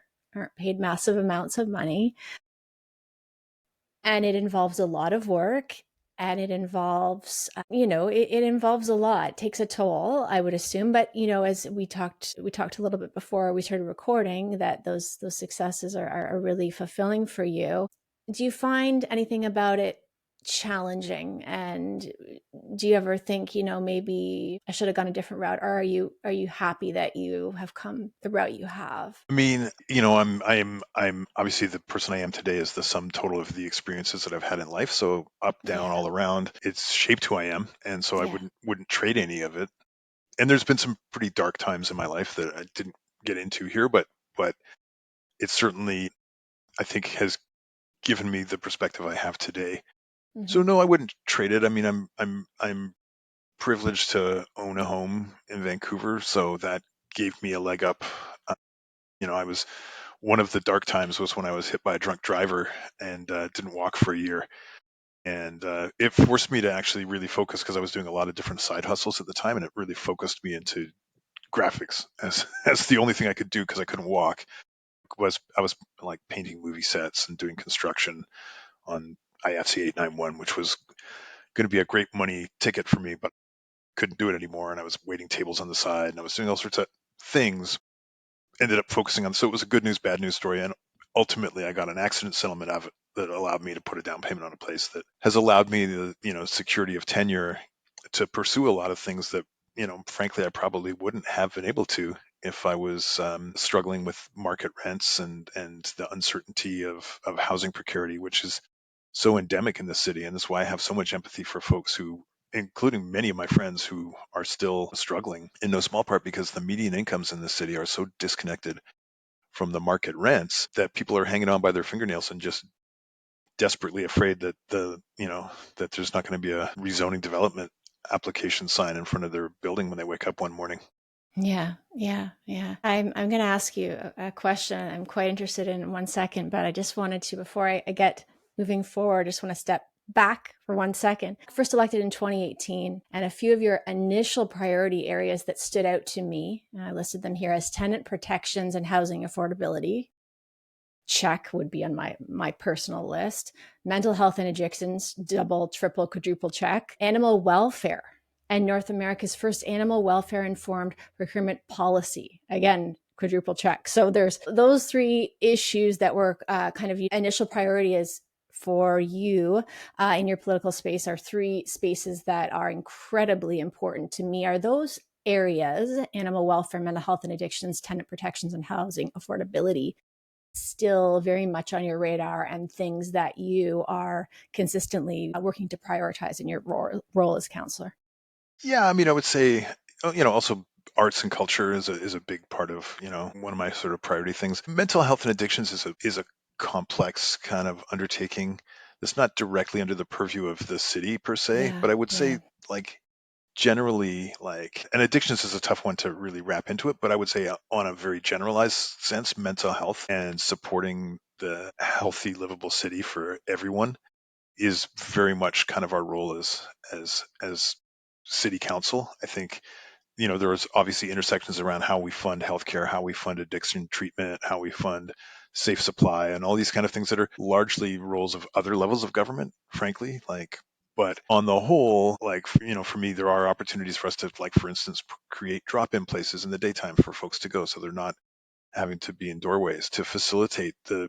paid massive amounts of money, and it involves a lot of work, and it involves it involves a lot. It takes a toll, I would assume. But as we talked a little bit before we started recording, that those successes are really fulfilling for you. Do you find anything about it challenging? And do you ever think, maybe I should have gone a different route? Or are you happy that you have come the route you have? I mean, I'm obviously the person I am today is the sum total of the experiences that I've had in life. So up, down, Yeah. all around, it's shaped who I am, and so I Yeah. wouldn't trade any of it. And there's been some pretty dark times in my life that I didn't get into here, but it certainly, I think, has given me the perspective I have today. So Hmm. no, I wouldn't trade it. I mean, I'm privileged to own a home in Vancouver, so that gave me a leg up. Uh, I was one of the dark times was when I was hit by a drunk driver and didn't walk for a year. And it forced me to actually really focus because I was doing a lot of different side hustles at the time, and it really focused me into graphics as as the only thing I could do because I couldn't walk. Was I was like painting movie sets and doing construction on IFC 891, which was going to be a great money ticket for me, but couldn't do it anymore. And I was waiting tables on the side, and I was doing all sorts of things. Ended up focusing on, so it was a good news, bad news story, and ultimately I got an accident settlement of it that allowed me to put a down payment on a place that has allowed me the security of tenure to pursue a lot of things that frankly I probably wouldn't have been able to if I was struggling with market rents and the uncertainty of housing precarity, which is so endemic in the city. And that's why I have so much empathy for folks who, including many of my friends who are still struggling, in no small part because the median incomes in the city are so disconnected from the market rents that people are hanging on by their fingernails and just desperately afraid that that there's not going to be a rezoning development application sign in front of their building when they wake up one morning. Yeah, yeah, yeah. I'm going to ask you a question I'm quite interested in 1 second, but I just wanted to, before I get moving forward, I just want to step back for 1 second. First elected in 2018, and a few of your initial priority areas that stood out to me, and I listed them here as tenant protections and housing affordability. Check would be on my personal list. Mental health and addictions, double, triple, quadruple check. Animal welfare and North America's first animal welfare informed procurement policy. Again, quadruple check. So there's those three issues that were kind of initial priorities for you in your political space are three spaces that are incredibly important to me. Are those areas, animal welfare, mental health and addictions, tenant protections, and housing affordability, still very much on your radar and things that you are consistently working to prioritize in your role as counselor? Yeah, I mean, I would say, also arts and culture is a big part of, one of my sort of priority things. Mental health and addictions is a complex kind of undertaking that's not directly under the purview of the city per se, Yeah, but I would yeah. say, like, generally, like, and addictions is a tough one to really wrap into it, but I would say, on a very generalized sense, mental health and supporting the healthy livable city for everyone is very much kind of our role as city council. I think, there's obviously intersections around how we fund healthcare, how we fund addiction treatment, how we fund safe supply, and all these kind of things that are largely roles of other levels of government, frankly. Like, but on the whole, like, for me, there are opportunities for us to, like, for instance, create drop-in places in the daytime for folks to go, so they're not having to be in doorways, to facilitate the,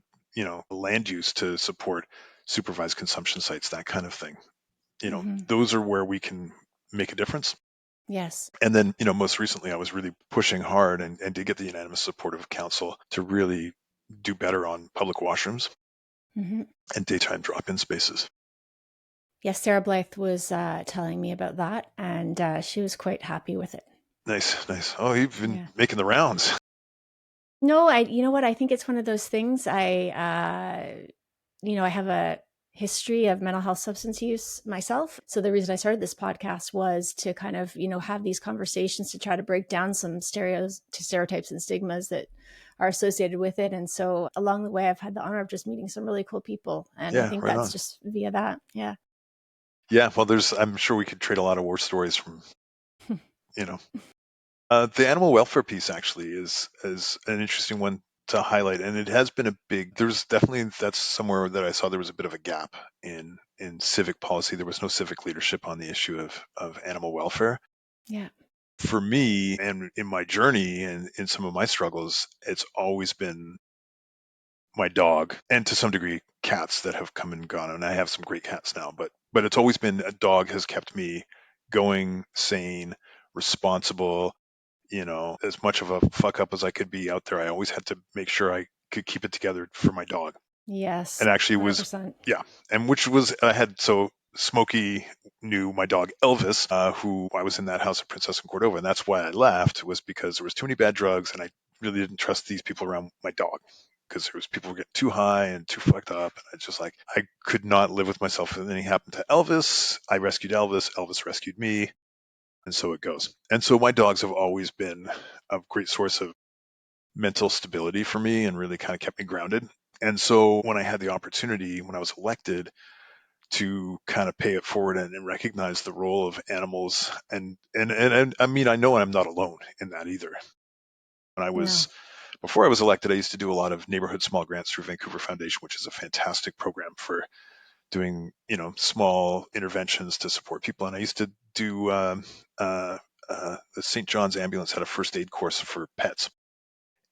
land use to support supervised consumption sites, that kind of thing. Hmm. Those are where we can make a difference. Yes. And then, most recently, I was really pushing hard and did get the unanimous support of council to really do better on public washrooms Hmm. and daytime drop-in spaces. Yes, Sarah Blythe was telling me about that, and she was quite happy with it. Nice, nice. Oh, you've been Yeah. making the rounds. No, you know what? I think it's one of those things. I have a history of mental health substance use myself. So the reason I started this podcast was to kind of, have these conversations to try to break down some stereotypes and stigmas that are associated with it. And so along the way, I've had the honor of just meeting some really cool people. And I Yeah, think right that's on. just via that. Yeah. Yeah, well, I'm sure we could trade a lot of war stories from, you know, the animal welfare piece actually is an interesting one to highlight, and it has been a big. There's definitely, that's somewhere that I saw there was a bit of a gap in civic policy. There was no civic leadership on the issue of animal welfare. Yeah. For me, and in my journey and in some of my struggles, it's always been my dog, and to some degree cats that have come and gone. And I have some great cats now, but it's always been a dog has kept me going, sane, responsible. As much of a fuck up as I could be out there, I always had to make sure I could keep it together for my dog. Yes. And actually was, 100%. yeah, and which was, I had, so Smokey knew my dog Elvis, who I was in that house of Princess and Cordova, and that's why I left, was because there was too many bad drugs, and I really didn't trust these people around my dog, because there was people were getting too high and too fucked up, and I just, like, I could not live with myself. And then he happened to Elvis. I rescued Elvis. Elvis rescued me, and so it goes. And so my dogs have always been a great source of mental stability for me and really kind of kept me grounded. And so when I had the opportunity, when I was elected, to kind of pay it forward and recognize the role of animals, and I mean, I know I'm not alone in that either. When I No. was Before I was elected, I used to do a lot of neighborhood small grants through Vancouver Foundation, which is a fantastic program for doing, small interventions to support people. And I used to do, uh, the St. John's Ambulance had a first aid course for pets,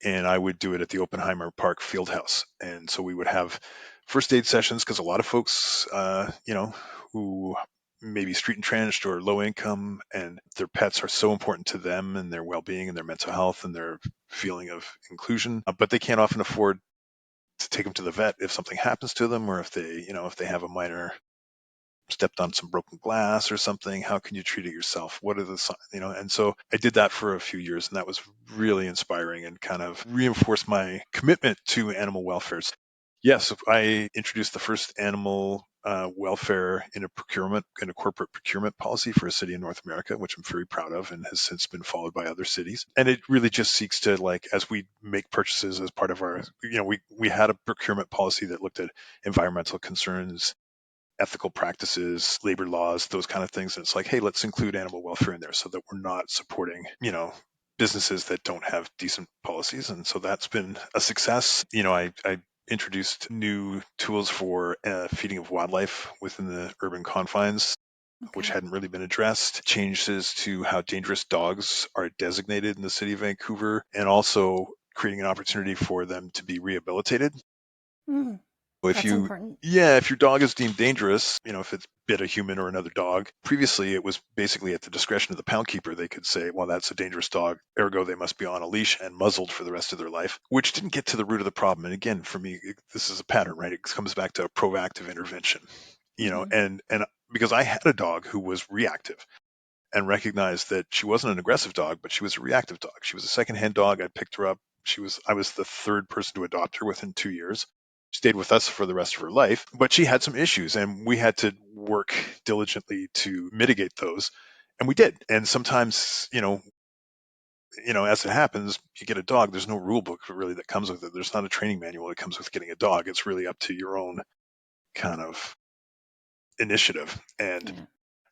and I would do it at the Oppenheimer Park Fieldhouse. And so we would have first aid sessions, because a lot of folks, who maybe street entrenched or low income, and their pets are so important to them and their well-being and their mental health and their feeling of inclusion, but they can't often afford to take them to the vet if something happens to them, or if they have a minor stepped on some broken glass or something. How can you treat it yourself? What are the and so I did that for a few years, and that was really inspiring and kind of reinforced my commitment to animal welfare. Yes, I introduced the first animal welfare in a corporate procurement policy for a city in North America, which I'm very proud of, and has since been followed by other cities. And it really just seeks to, like, as we make purchases as part of our, we had a procurement policy that looked at environmental concerns, ethical practices, labor laws, those kind of things. And it's like, hey, let's include animal welfare in there so that we're not supporting, businesses that don't have decent policies. And so that's been a success. I introduced new tools for feeding of wildlife within the urban confines, which Okay. hadn't really been addressed. Changes to how dangerous dogs are designated in the city of Vancouver, and also creating an opportunity for them to be rehabilitated. Mm, So if that's you, important. yeah, if your dog is deemed dangerous, if it's bit a human or another dog, previously it was basically at the discretion of the pound keeper. They could say, well, that's a dangerous dog, ergo they must be on a leash and muzzled for the rest of their life, which didn't get to the root of the problem. And again, for me, this is a pattern, right? It comes back to a proactive intervention, Hmm. and because I had a dog who was reactive, and recognized that she wasn't an aggressive dog, but she was a reactive dog. She was a secondhand dog. I picked her up. I was the third person to adopt her within 2 years. She stayed with us for the rest of her life, but she had some issues and we had to work diligently to mitigate those. And we did. And sometimes, as it happens, you get a dog, there's no rule book really that comes with it. There's not a training manual that comes with getting a dog. It's really up to your own kind of initiative. And Yeah.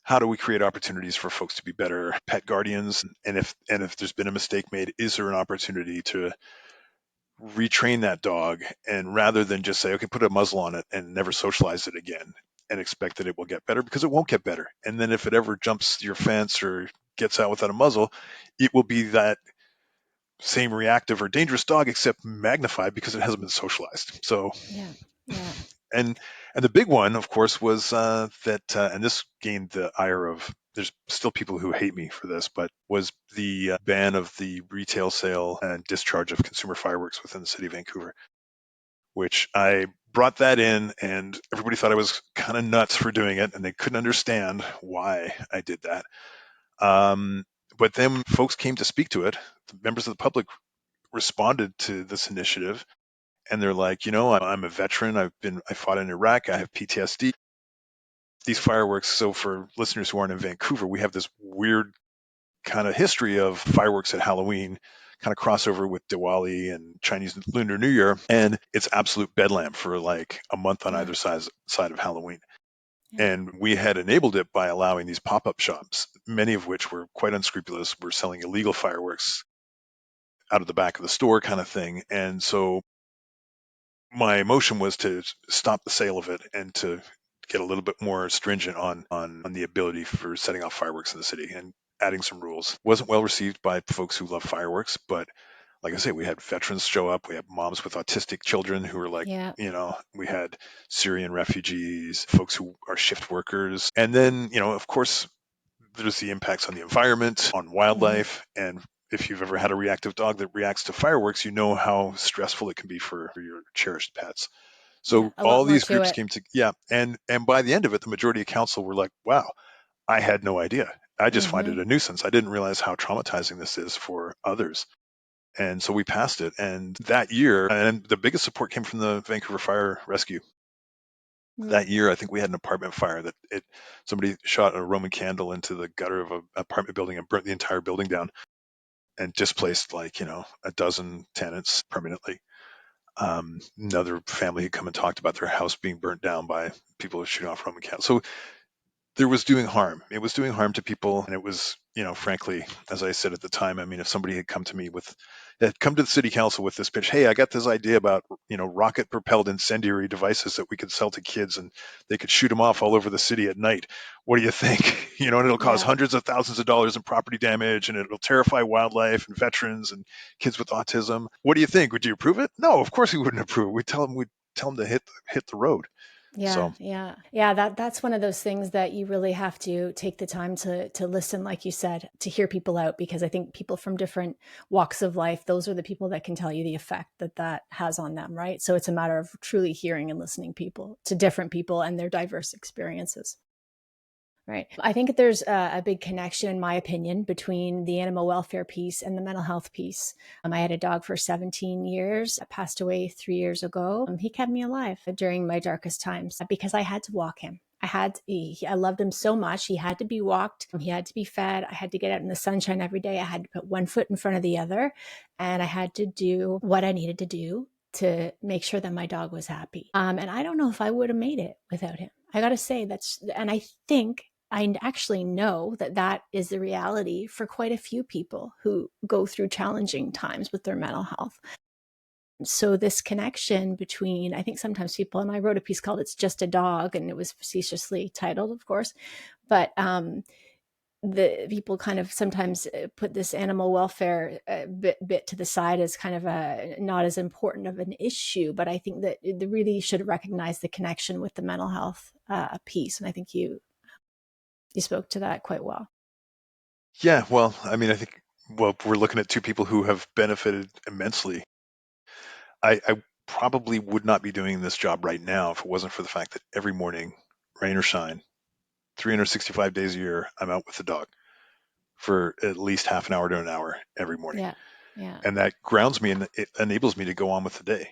how do we create opportunities for folks to be better pet guardians? And if there's been a mistake made, is there an opportunity to retrain that dog, and rather than just say, okay, put a muzzle on it and never socialize it again and expect that it will get better, because it won't get better. And then if it ever jumps your fence or gets out without a muzzle, it will be that same reactive or dangerous dog, except magnified because it hasn't been socialized. So, Yeah. Yeah. and and the big one, of course, was and this gained the ire of. There's still people who hate me for this, but was the ban of the retail sale and discharge of consumer fireworks within the city of Vancouver, which I brought that in, and everybody thought I was kind of nuts for doing it, and they couldn't understand why I did that. Um, but then when folks came to speak to it, the members of the public responded to this initiative, and they're like, I'm a veteran. I fought in Iraq. I have PTSD. These fireworks. So for listeners who aren't in Vancouver, we have this weird kind of history of fireworks at Halloween, kind of crossover with Diwali and Chinese Lunar New Year, and it's absolute bedlam for like a month on Yeah. either side of Halloween. Yeah. And we had enabled it by allowing these pop-up shops, many of which were quite unscrupulous, were selling illegal fireworks out of the back of the store kind of thing. And so my motion was to stop the sale of it and to get a little bit more stringent on the ability for setting off fireworks in the city and adding some rules. Wasn't well received by folks who love fireworks, but like I say, we had veterans show up. We had moms with autistic children who were like, Yeah. we had Syrian refugees, folks who are shift workers. And then, of course, there's the impacts on the environment, on Hmm. wildlife, and if you've ever had a reactive dog that reacts to fireworks, you know how stressful it can be for your cherished pets. Yeah. So A lot all more these to groups it. came to, yeah, and by the end of it, the majority of council were like, "Wow, I had no idea. I just find Hmm. it a nuisance. I didn't realize how traumatizing this is for others." And so we passed it. And that year, and the biggest support came from the Vancouver Fire Rescue. Mm. That year, I think we had an apartment fire that somebody shot a Roman candle into the gutter of an apartment building and burnt the entire building down and displaced like a dozen tenants permanently. Another family had come and talked about their house being burnt down by people shooting off Roman candles. So there was doing harm. It was doing harm to people, and it was, frankly, as I said at the time, I mean, if somebody had come to the city council with this pitch, hey, I got this idea about, rocket-propelled incendiary devices that we could sell to kids, and they could shoot them off all over the city at night. What do you think? And it'll cause Yeah. hundreds of thousands of dollars in property damage, and it'll terrify wildlife and veterans and kids with autism. What do you think? Would you approve it? No, of course we wouldn't approve it. We'd tell them to hit the road. Yeah, So yeah. Yeah, that's one of those things that you really have to take the time to listen, like you said, to hear people out, because I think people from different walks of life, those are the people that can tell you the effect that that has on them, right? So it's a matter of truly hearing and listening people to different people and their diverse experiences. Right. I think there's a big connection, in my opinion, between the animal welfare piece and the mental health piece. I had a dog for 17 years, passed away 3 years ago. He kept me alive during my darkest times because I had to walk him. I loved him so much. He had to be walked. He had to be fed. I had to get out in the sunshine every day. I had to put one foot in front of the other, and I had to do what I needed to do to make sure that my dog was happy. And I don't know if I would have made it without him. I got to say and I think I actually know that that is the reality for quite a few people who go through challenging times with their mental health. So this connection between, I think sometimes people, and I wrote a piece called "It's Just a Dog," and it was facetiously titled, of course, but the people kind of sometimes put this animal welfare bit to the side as kind of a not as important of an issue. But I think that they really should recognize the connection with the mental health piece, and I think you spoke to that quite well. yeah, well, I mean, I think, well, we're looking at two people who have benefited immensely. I probably would not be doing this job right now if it wasn't for the fact that every morning, rain or shine, 365 days a year, I'm out with the dog. for at least half an hour to an hour every morning. Yeah. Yeah. And that grounds me and it enables me to go on with the day,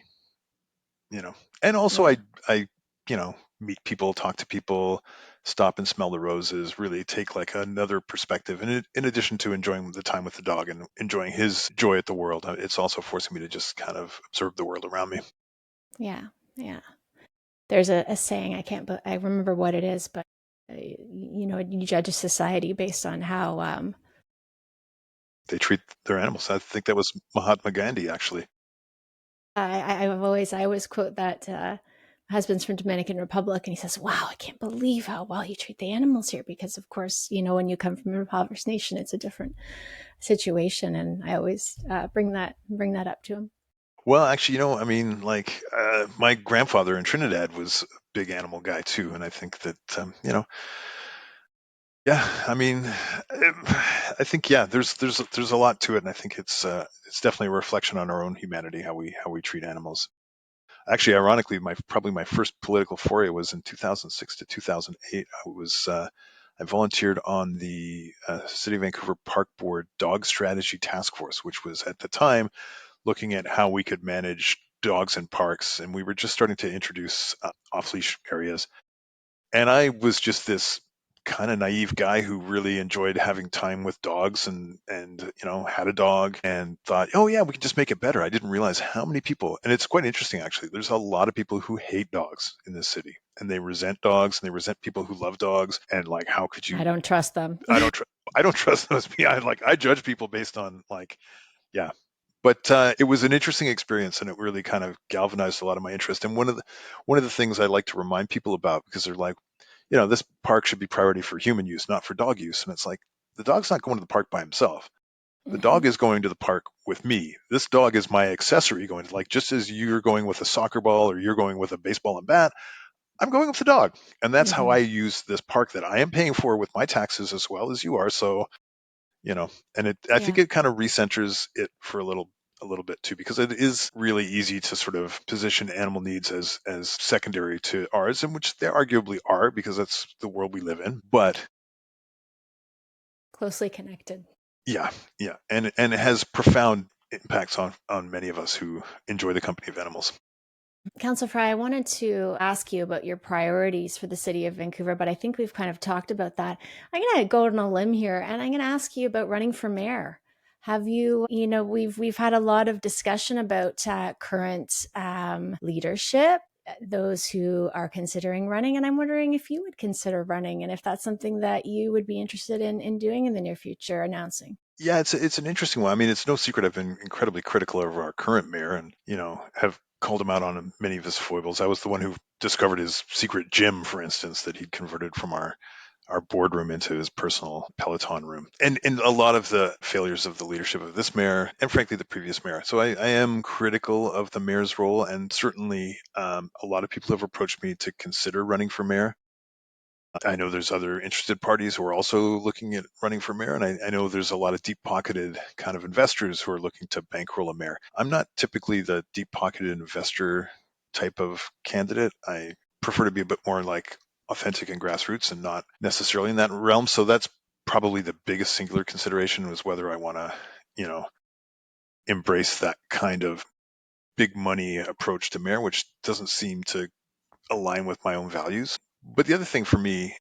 you know. And also Yeah. I, you know, meet people, talk to people, stop and smell the roses, really take like another perspective. And in addition to enjoying the time with the dog and enjoying his joy at the world, it's also forcing me to just kind of observe the world around me. Yeah. Yeah. There's a saying, I remember what it is, but you judge a society based on how, They treat their animals. I think that was Mahatma Gandhi, actually. I always quote that, my husband's from Dominican Republic, and he says, wow, I can't believe how well you treat the animals here. Because of course, when you come from an impoverished nation, it's a different situation. And I always, bring that up to him. Well, actually, I mean, like my grandfather in Trinidad was a big animal guy too, and I think that yeah, I mean, I think yeah, there's a lot to it, and I think it's definitely a reflection on our own humanity how we treat animals. Actually, ironically, my first political foray was in 2006 to 2008. I volunteered on the City of Vancouver Park Board Dog Strategy Task Force, which was at the time looking at how we could manage dogs in parks, and we were just starting to introduce off leash areas. And I was just this kind of naive guy who really enjoyed having time with dogs and had a dog and thought, oh yeah, we could just make it better. I didn't realize how many people, and it's quite interesting actually. There's a lot of people who hate dogs in this city, and they resent dogs and they resent people who love dogs. And like, how could I you? don't trust them. I don't. I don't trust those people. I judge people based on like, yeah. But it was an interesting experience, and it really kind of galvanized a lot of my interest. And one of the things I like to remind people about, because they're like, this park should be priority for human use, not for dog use. And it's like, the dog's not going to the park by himself. The Hmm. dog is going to the park with me. This dog is my accessory going to, like, just as you're going with a soccer ball or you're going with a baseball and bat, I'm going with the dog. And that's how Hmm. I use this park that I am paying for with my taxes as well as you are. So, and I think Yeah. it kind of recenters it for a little bit too, because it is really easy to sort of position animal needs as secondary to ours, and which they arguably are because that's the world we live in. But Closely connected. yeah, yeah, and it has profound impacts on many of us who enjoy the company of animals. Councillor Fry, I wanted to ask you about your priorities for the city of Vancouver, but I think we've kind of talked about that. I'm going to go on a limb here, and I'm going to ask you about running for mayor. Have you, we've had a lot of discussion about current leadership, those who are considering running, and I'm wondering if you would consider running, and if that's something that you would be interested in doing in the near future, announcing. Yeah, it's an interesting one. I mean, it's no secret I've been incredibly critical of our current mayor, and have called him out on many of his foibles. I was the one who discovered his secret gym, for instance, that he'd converted from our boardroom into his personal Peloton room, and a lot of the failures of the leadership of this mayor, and frankly the previous mayor. So I am critical of the mayor's role, and certainly a lot of people have approached me to consider running for mayor. I know there's other interested parties who are also looking at running for mayor, and I know there's a lot of deep-pocketed kind of investors who are looking to bankroll a mayor. I'm not typically the deep-pocketed investor type of candidate. I prefer to be a bit more like authentic and grassroots and not necessarily in that realm. So that's probably the biggest singular consideration, was whether I want to, you know, embrace that kind of big money approach to mayor, which doesn't seem to align with my own values. But the other thing for me,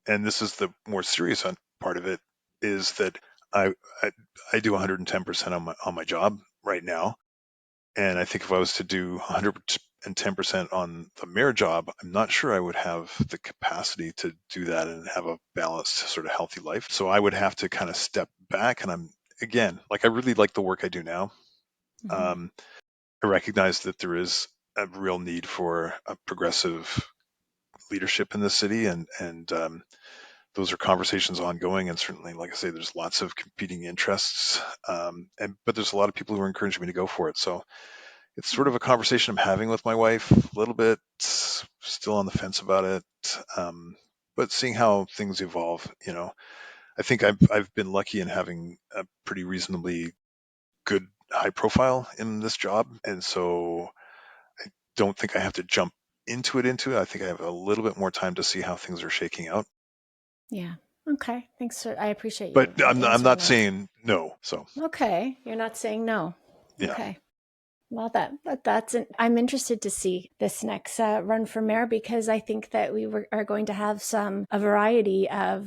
and this is the more serious part of it, is that I I, I do 110% on my job right now, and I think if I was to do 110% on the mayor job, I'm not sure I would have the capacity to do that and have a balanced, sort of healthy life. So I would have to kind of step back, and I'm again, like, I really like the work I do now. Hmm. Um, I recognize that there is a real need for a progressive leadership in the city, and those are conversations ongoing. And certainly, like I say, there's lots of competing interests, but there's a lot of people who are encouraging me to go for it. So it's sort of a conversation I'm having with my wife a little bit, still on the fence about it, but seeing how things evolve. I think I've been lucky in having a pretty reasonably good high profile in this job, and so I don't think I have to jump into it. I think I have a little bit more time to see how things are shaking out. Yeah. Okay. Thanks. I appreciate But you I'm answering not those. saying no. So Okay. You're not saying no. yeah, Okay. Well, I'm interested to see this next run for mayor, because I think that are going to have a variety of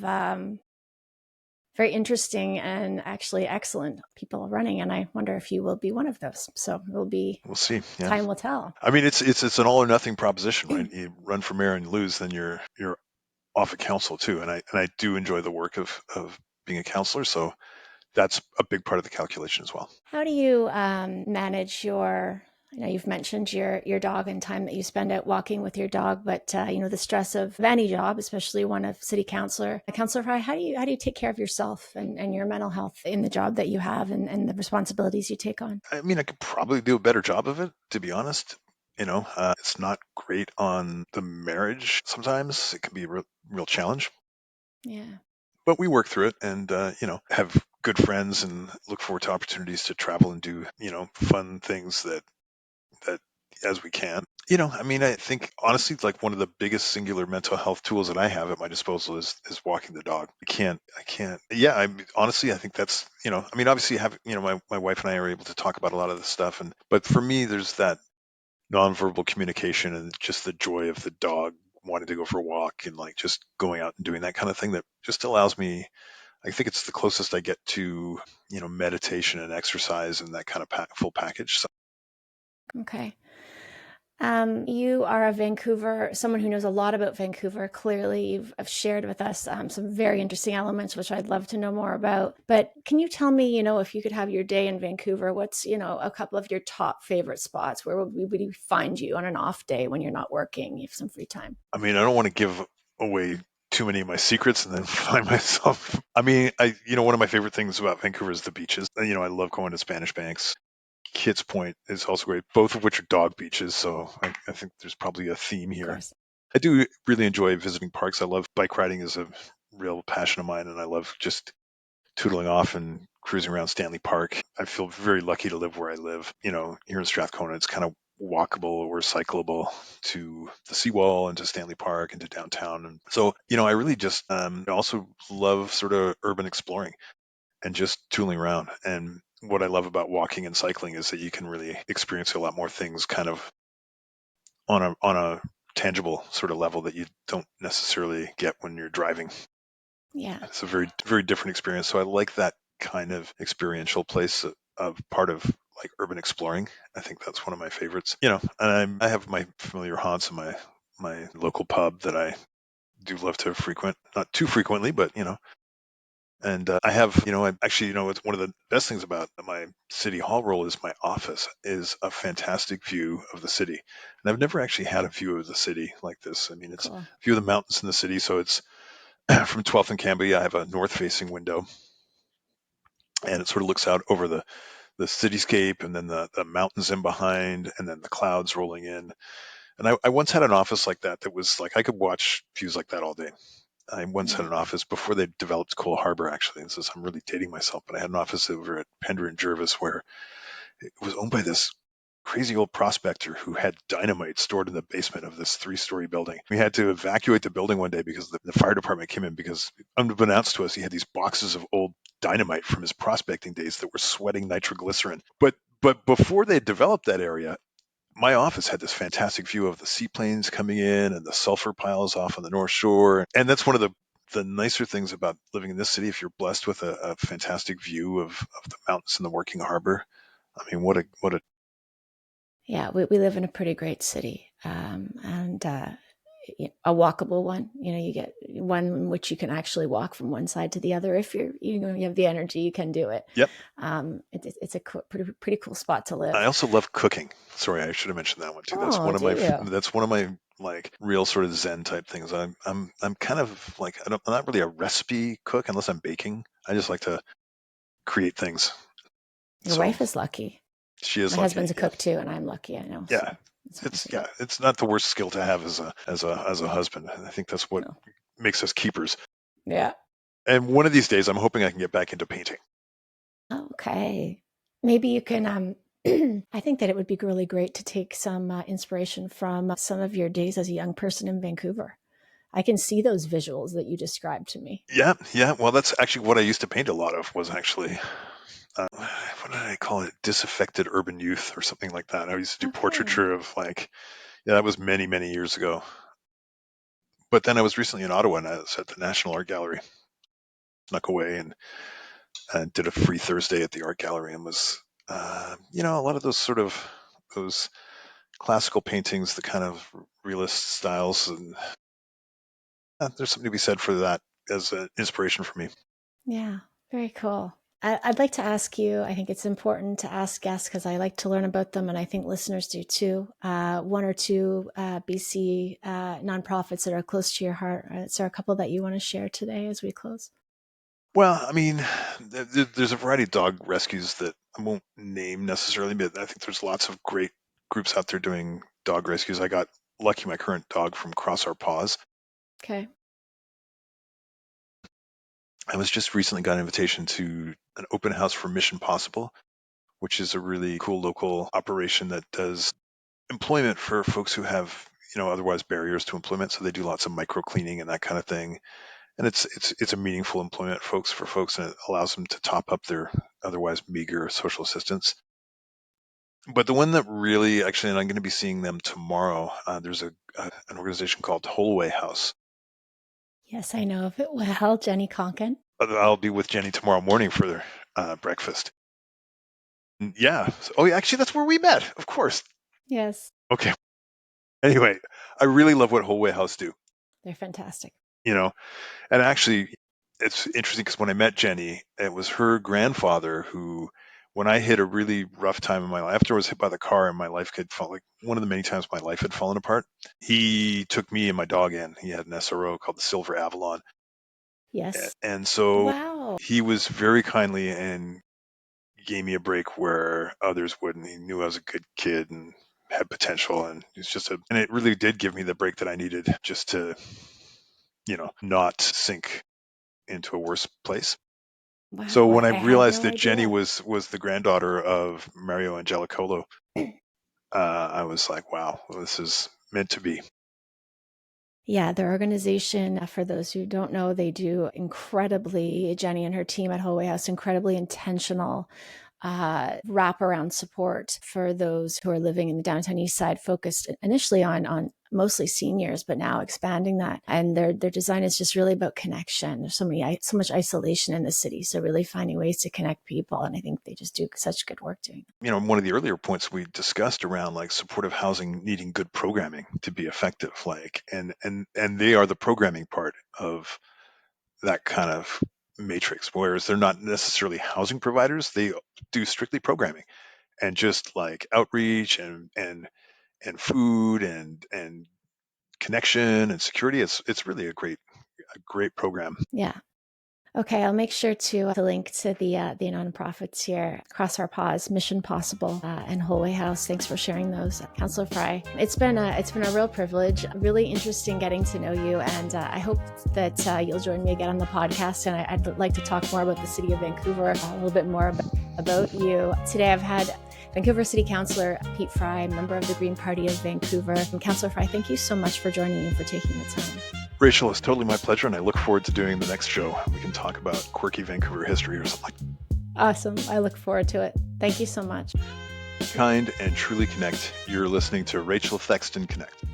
very interesting and actually excellent people running. And I wonder if you will be one of those. So we'll see. Yeah. time will tell. I mean, it's an all or nothing proposition, right? You run for mayor and lose, then you're off of council too. And I do enjoy the work of being a councillor, so that's a big part of the calculation as well. How do you manage you've mentioned your dog and time that you spend out walking with your dog, but the stress of any job, especially one of city councillor. Councillor Fry, how do you take care of yourself and your mental health in the job that you have and the responsibilities you take on? I mean, I could probably do a better job of it, to be honest. It's not great on the marriage. Sometimes it can be a real challenge, Yeah. but we work through it and, have good friends and look forward to opportunities to travel and do, fun things that as we can. I mean, I think honestly, like one of the biggest singular mental health tools that I have at my disposal is walking the dog. I can't. Yeah, honestly, I think that's, I mean, obviously, my wife and I are able to talk about a lot of this stuff, but for me, there's that nonverbal communication and just the joy of the dog wanting to go for a walk and like just going out and doing that kind of thing that just allows me. I think it's the closest I get to, meditation and exercise and that kind of full package. So, Okay. You are someone who knows a lot about Vancouver. Clearly, you've shared with us some very interesting elements, which I'd love to know more about. But can you tell me, if you could have your day in Vancouver, what's, a couple of your top favorite spots? Where would we find you on an off day when you're not working, you have some free time? I mean, I don't want to give away too many of my secrets and then find myself. I mean, one of my favorite things about Vancouver is the beaches. I love going to Spanish Banks. Kids Point is also great, both of which are dog beaches. So I think there's probably a theme Of here. course. I do really enjoy visiting parks. I love bike riding is a real passion of mine, and I love just tootling off and cruising around Stanley Park. I feel very lucky to live where I live. Here in Strathcona, it's kind of walkable or cyclable to the seawall and to Stanley Park and to downtown. And so, I really just also love sort of urban exploring and just tooling around. And what I love about walking and cycling is that you can really experience a lot more things kind of on a tangible sort of level that you don't necessarily get when you're driving. Yeah. It's a very, very different experience. So I like that kind of experiential place of part of like urban exploring. I think that's one of my favorites. And I have my familiar haunts in my local pub that I do love to frequent, not too frequently, but and I have, I actually, it's one of the best things about my city hall role is my office is a fantastic view of the city. And I've never actually had a view of the city like this. I mean, it's a Cool. view of the mountains in the city. So it's from 12th and Cambie, I have a north facing window and it sort of looks out over the cityscape and then the mountains in behind and then the clouds rolling in. And I once had an office like that was like I could watch views like that all day. I once had Yeah. an office before they developed Cole Harbor, actually. And so I'm really dating myself, but I had an office over at Pender and Jervis where it was owned by this crazy old prospector who had dynamite stored in the basement of this 3-story building. We had to evacuate the building one day because the fire department came in because, unbeknownst to us, he had these boxes of old dynamite from his prospecting days that were sweating nitroglycerin. But before they developed that area, my office had this fantastic view of the seaplanes coming in and the sulfur piles off on the North Shore. And that's one of the nicer things about living in this city. If you're blessed with a fantastic view of the mountains and the working harbor, I mean, what a Yeah, we live in a pretty great city, and a walkable one. You get one in which you can actually walk from one side to the other if you have the energy, you can do it. yep. It's a pretty cool spot to I live. also love cooking. Sorry, I should have mentioned that one too. That's Oh, one of do my you? that's one of my like real sort of Zen type things. I'm kind of like I'm not really a recipe cook unless I'm baking. I just like to create things. Your So wife is lucky. she is My lucky. husband's a Yeah. cook too, and I'm lucky. I know, so Yeah. it's nice of it. It's not the worst skill to have as a husband. And I think that's what No. makes us keepers. Yeah. And one of these days I'm hoping I can get back into painting. Okay. Maybe you can. I think that it would be really great to take some inspiration from some of your days as a young person in Vancouver. I can see those visuals that you described to me. Yeah. Well, that's actually what I used to paint a lot of, was actually, what did I call it? Disaffected urban youth or something like that. I used to do Okay. portraiture of that was many, many years ago. But then I was recently in Ottawa and I was at the National Art Gallery, snuck away and did a free Thursday at the art gallery and was, a lot of those those classical paintings, the kind of realist styles, and there's something to be said for that as an inspiration for me. Yeah, very cool. I'd like to ask you, I think it's important to ask guests because I like to learn about them, and I think listeners do too. One or two BC nonprofits that are close to your heart. Is there a couple that you want to share today as we close? Well, I mean, there's a variety of dog rescues that I won't name necessarily, but I think there's lots of great groups out there doing dog rescues. I got lucky my current dog from Cross Our Paws. Okay. I was just recently got an invitation to an open house for Mission Possible, which is a really cool local operation that does employment for folks who have, otherwise barriers to employment. So they do lots of micro cleaning and that kind of thing. And it's a meaningful employment for folks, and it allows them to top up their otherwise meager social assistance. But the one that really, actually, and I'm going to be seeing them tomorrow. There's an organization called Holway House. Yes, I know of it well. Jenny Conkin. I'll be with Jenny tomorrow morning for their breakfast. Yeah. Oh, yeah. Actually, that's where we met. Of course. Yes, Okay. Anyway, I really love what Holway House do. they're fantastic. You know, and actually, it's interesting because when I met Jenny, it was her grandfather who, when I hit a really rough time in my life, after I was hit by the car and my life had fallen, like one of the many times my life had fallen apart, he took me and my dog in. He had an SRO called the Silver Avalon. Yes. And so Wow. he was very kindly and gave me a break where others wouldn't. He knew I was a good kid and had potential. And it's and it really did give me the break that I needed just to, not sink into a worse place. So Wow. when I I had realized no that Jenny idea. was the granddaughter of Mario Angelicolo, I was like, wow, well, this is meant to be. Yeah, their organization, for those who don't know, they do incredibly, Jenny and her team at Holway House, incredibly intentional wraparound support for those who are living in the Downtown Eastside, focused initially on mostly seniors, but now expanding that. And their design is just really about connection. There's so much isolation in the city, so really finding ways to connect people. And I think they just do such good work doing that. One of the earlier points we discussed around like supportive housing needing good programming to be effective, and they are the programming part of that kind of matrix, whereas they're not necessarily housing providers. They do strictly programming and just like outreach and food and connection and security. It's really a great program. Yeah. Okay, I'll make sure to link to the nonprofits here, Cross Our Paws, Mission Possible, and Holway House. Thanks for sharing those, Councillor Fry. It's been a real privilege, really interesting getting to know you, and I hope that you'll join me again on the podcast. And I'd like to talk more about the City of Vancouver, a little bit more about you. Today, I've had Vancouver City Councillor Pete Fry, member of the Green Party of Vancouver. And Councillor Fry, thank you so much for joining me and for taking the time. Rachel, it's totally my pleasure, and I look forward to doing the next show. We can talk about quirky Vancouver history or something. Awesome. I look forward to it. Thank you so much. Kind and truly connect. You're listening to Rachel Thexton Connect.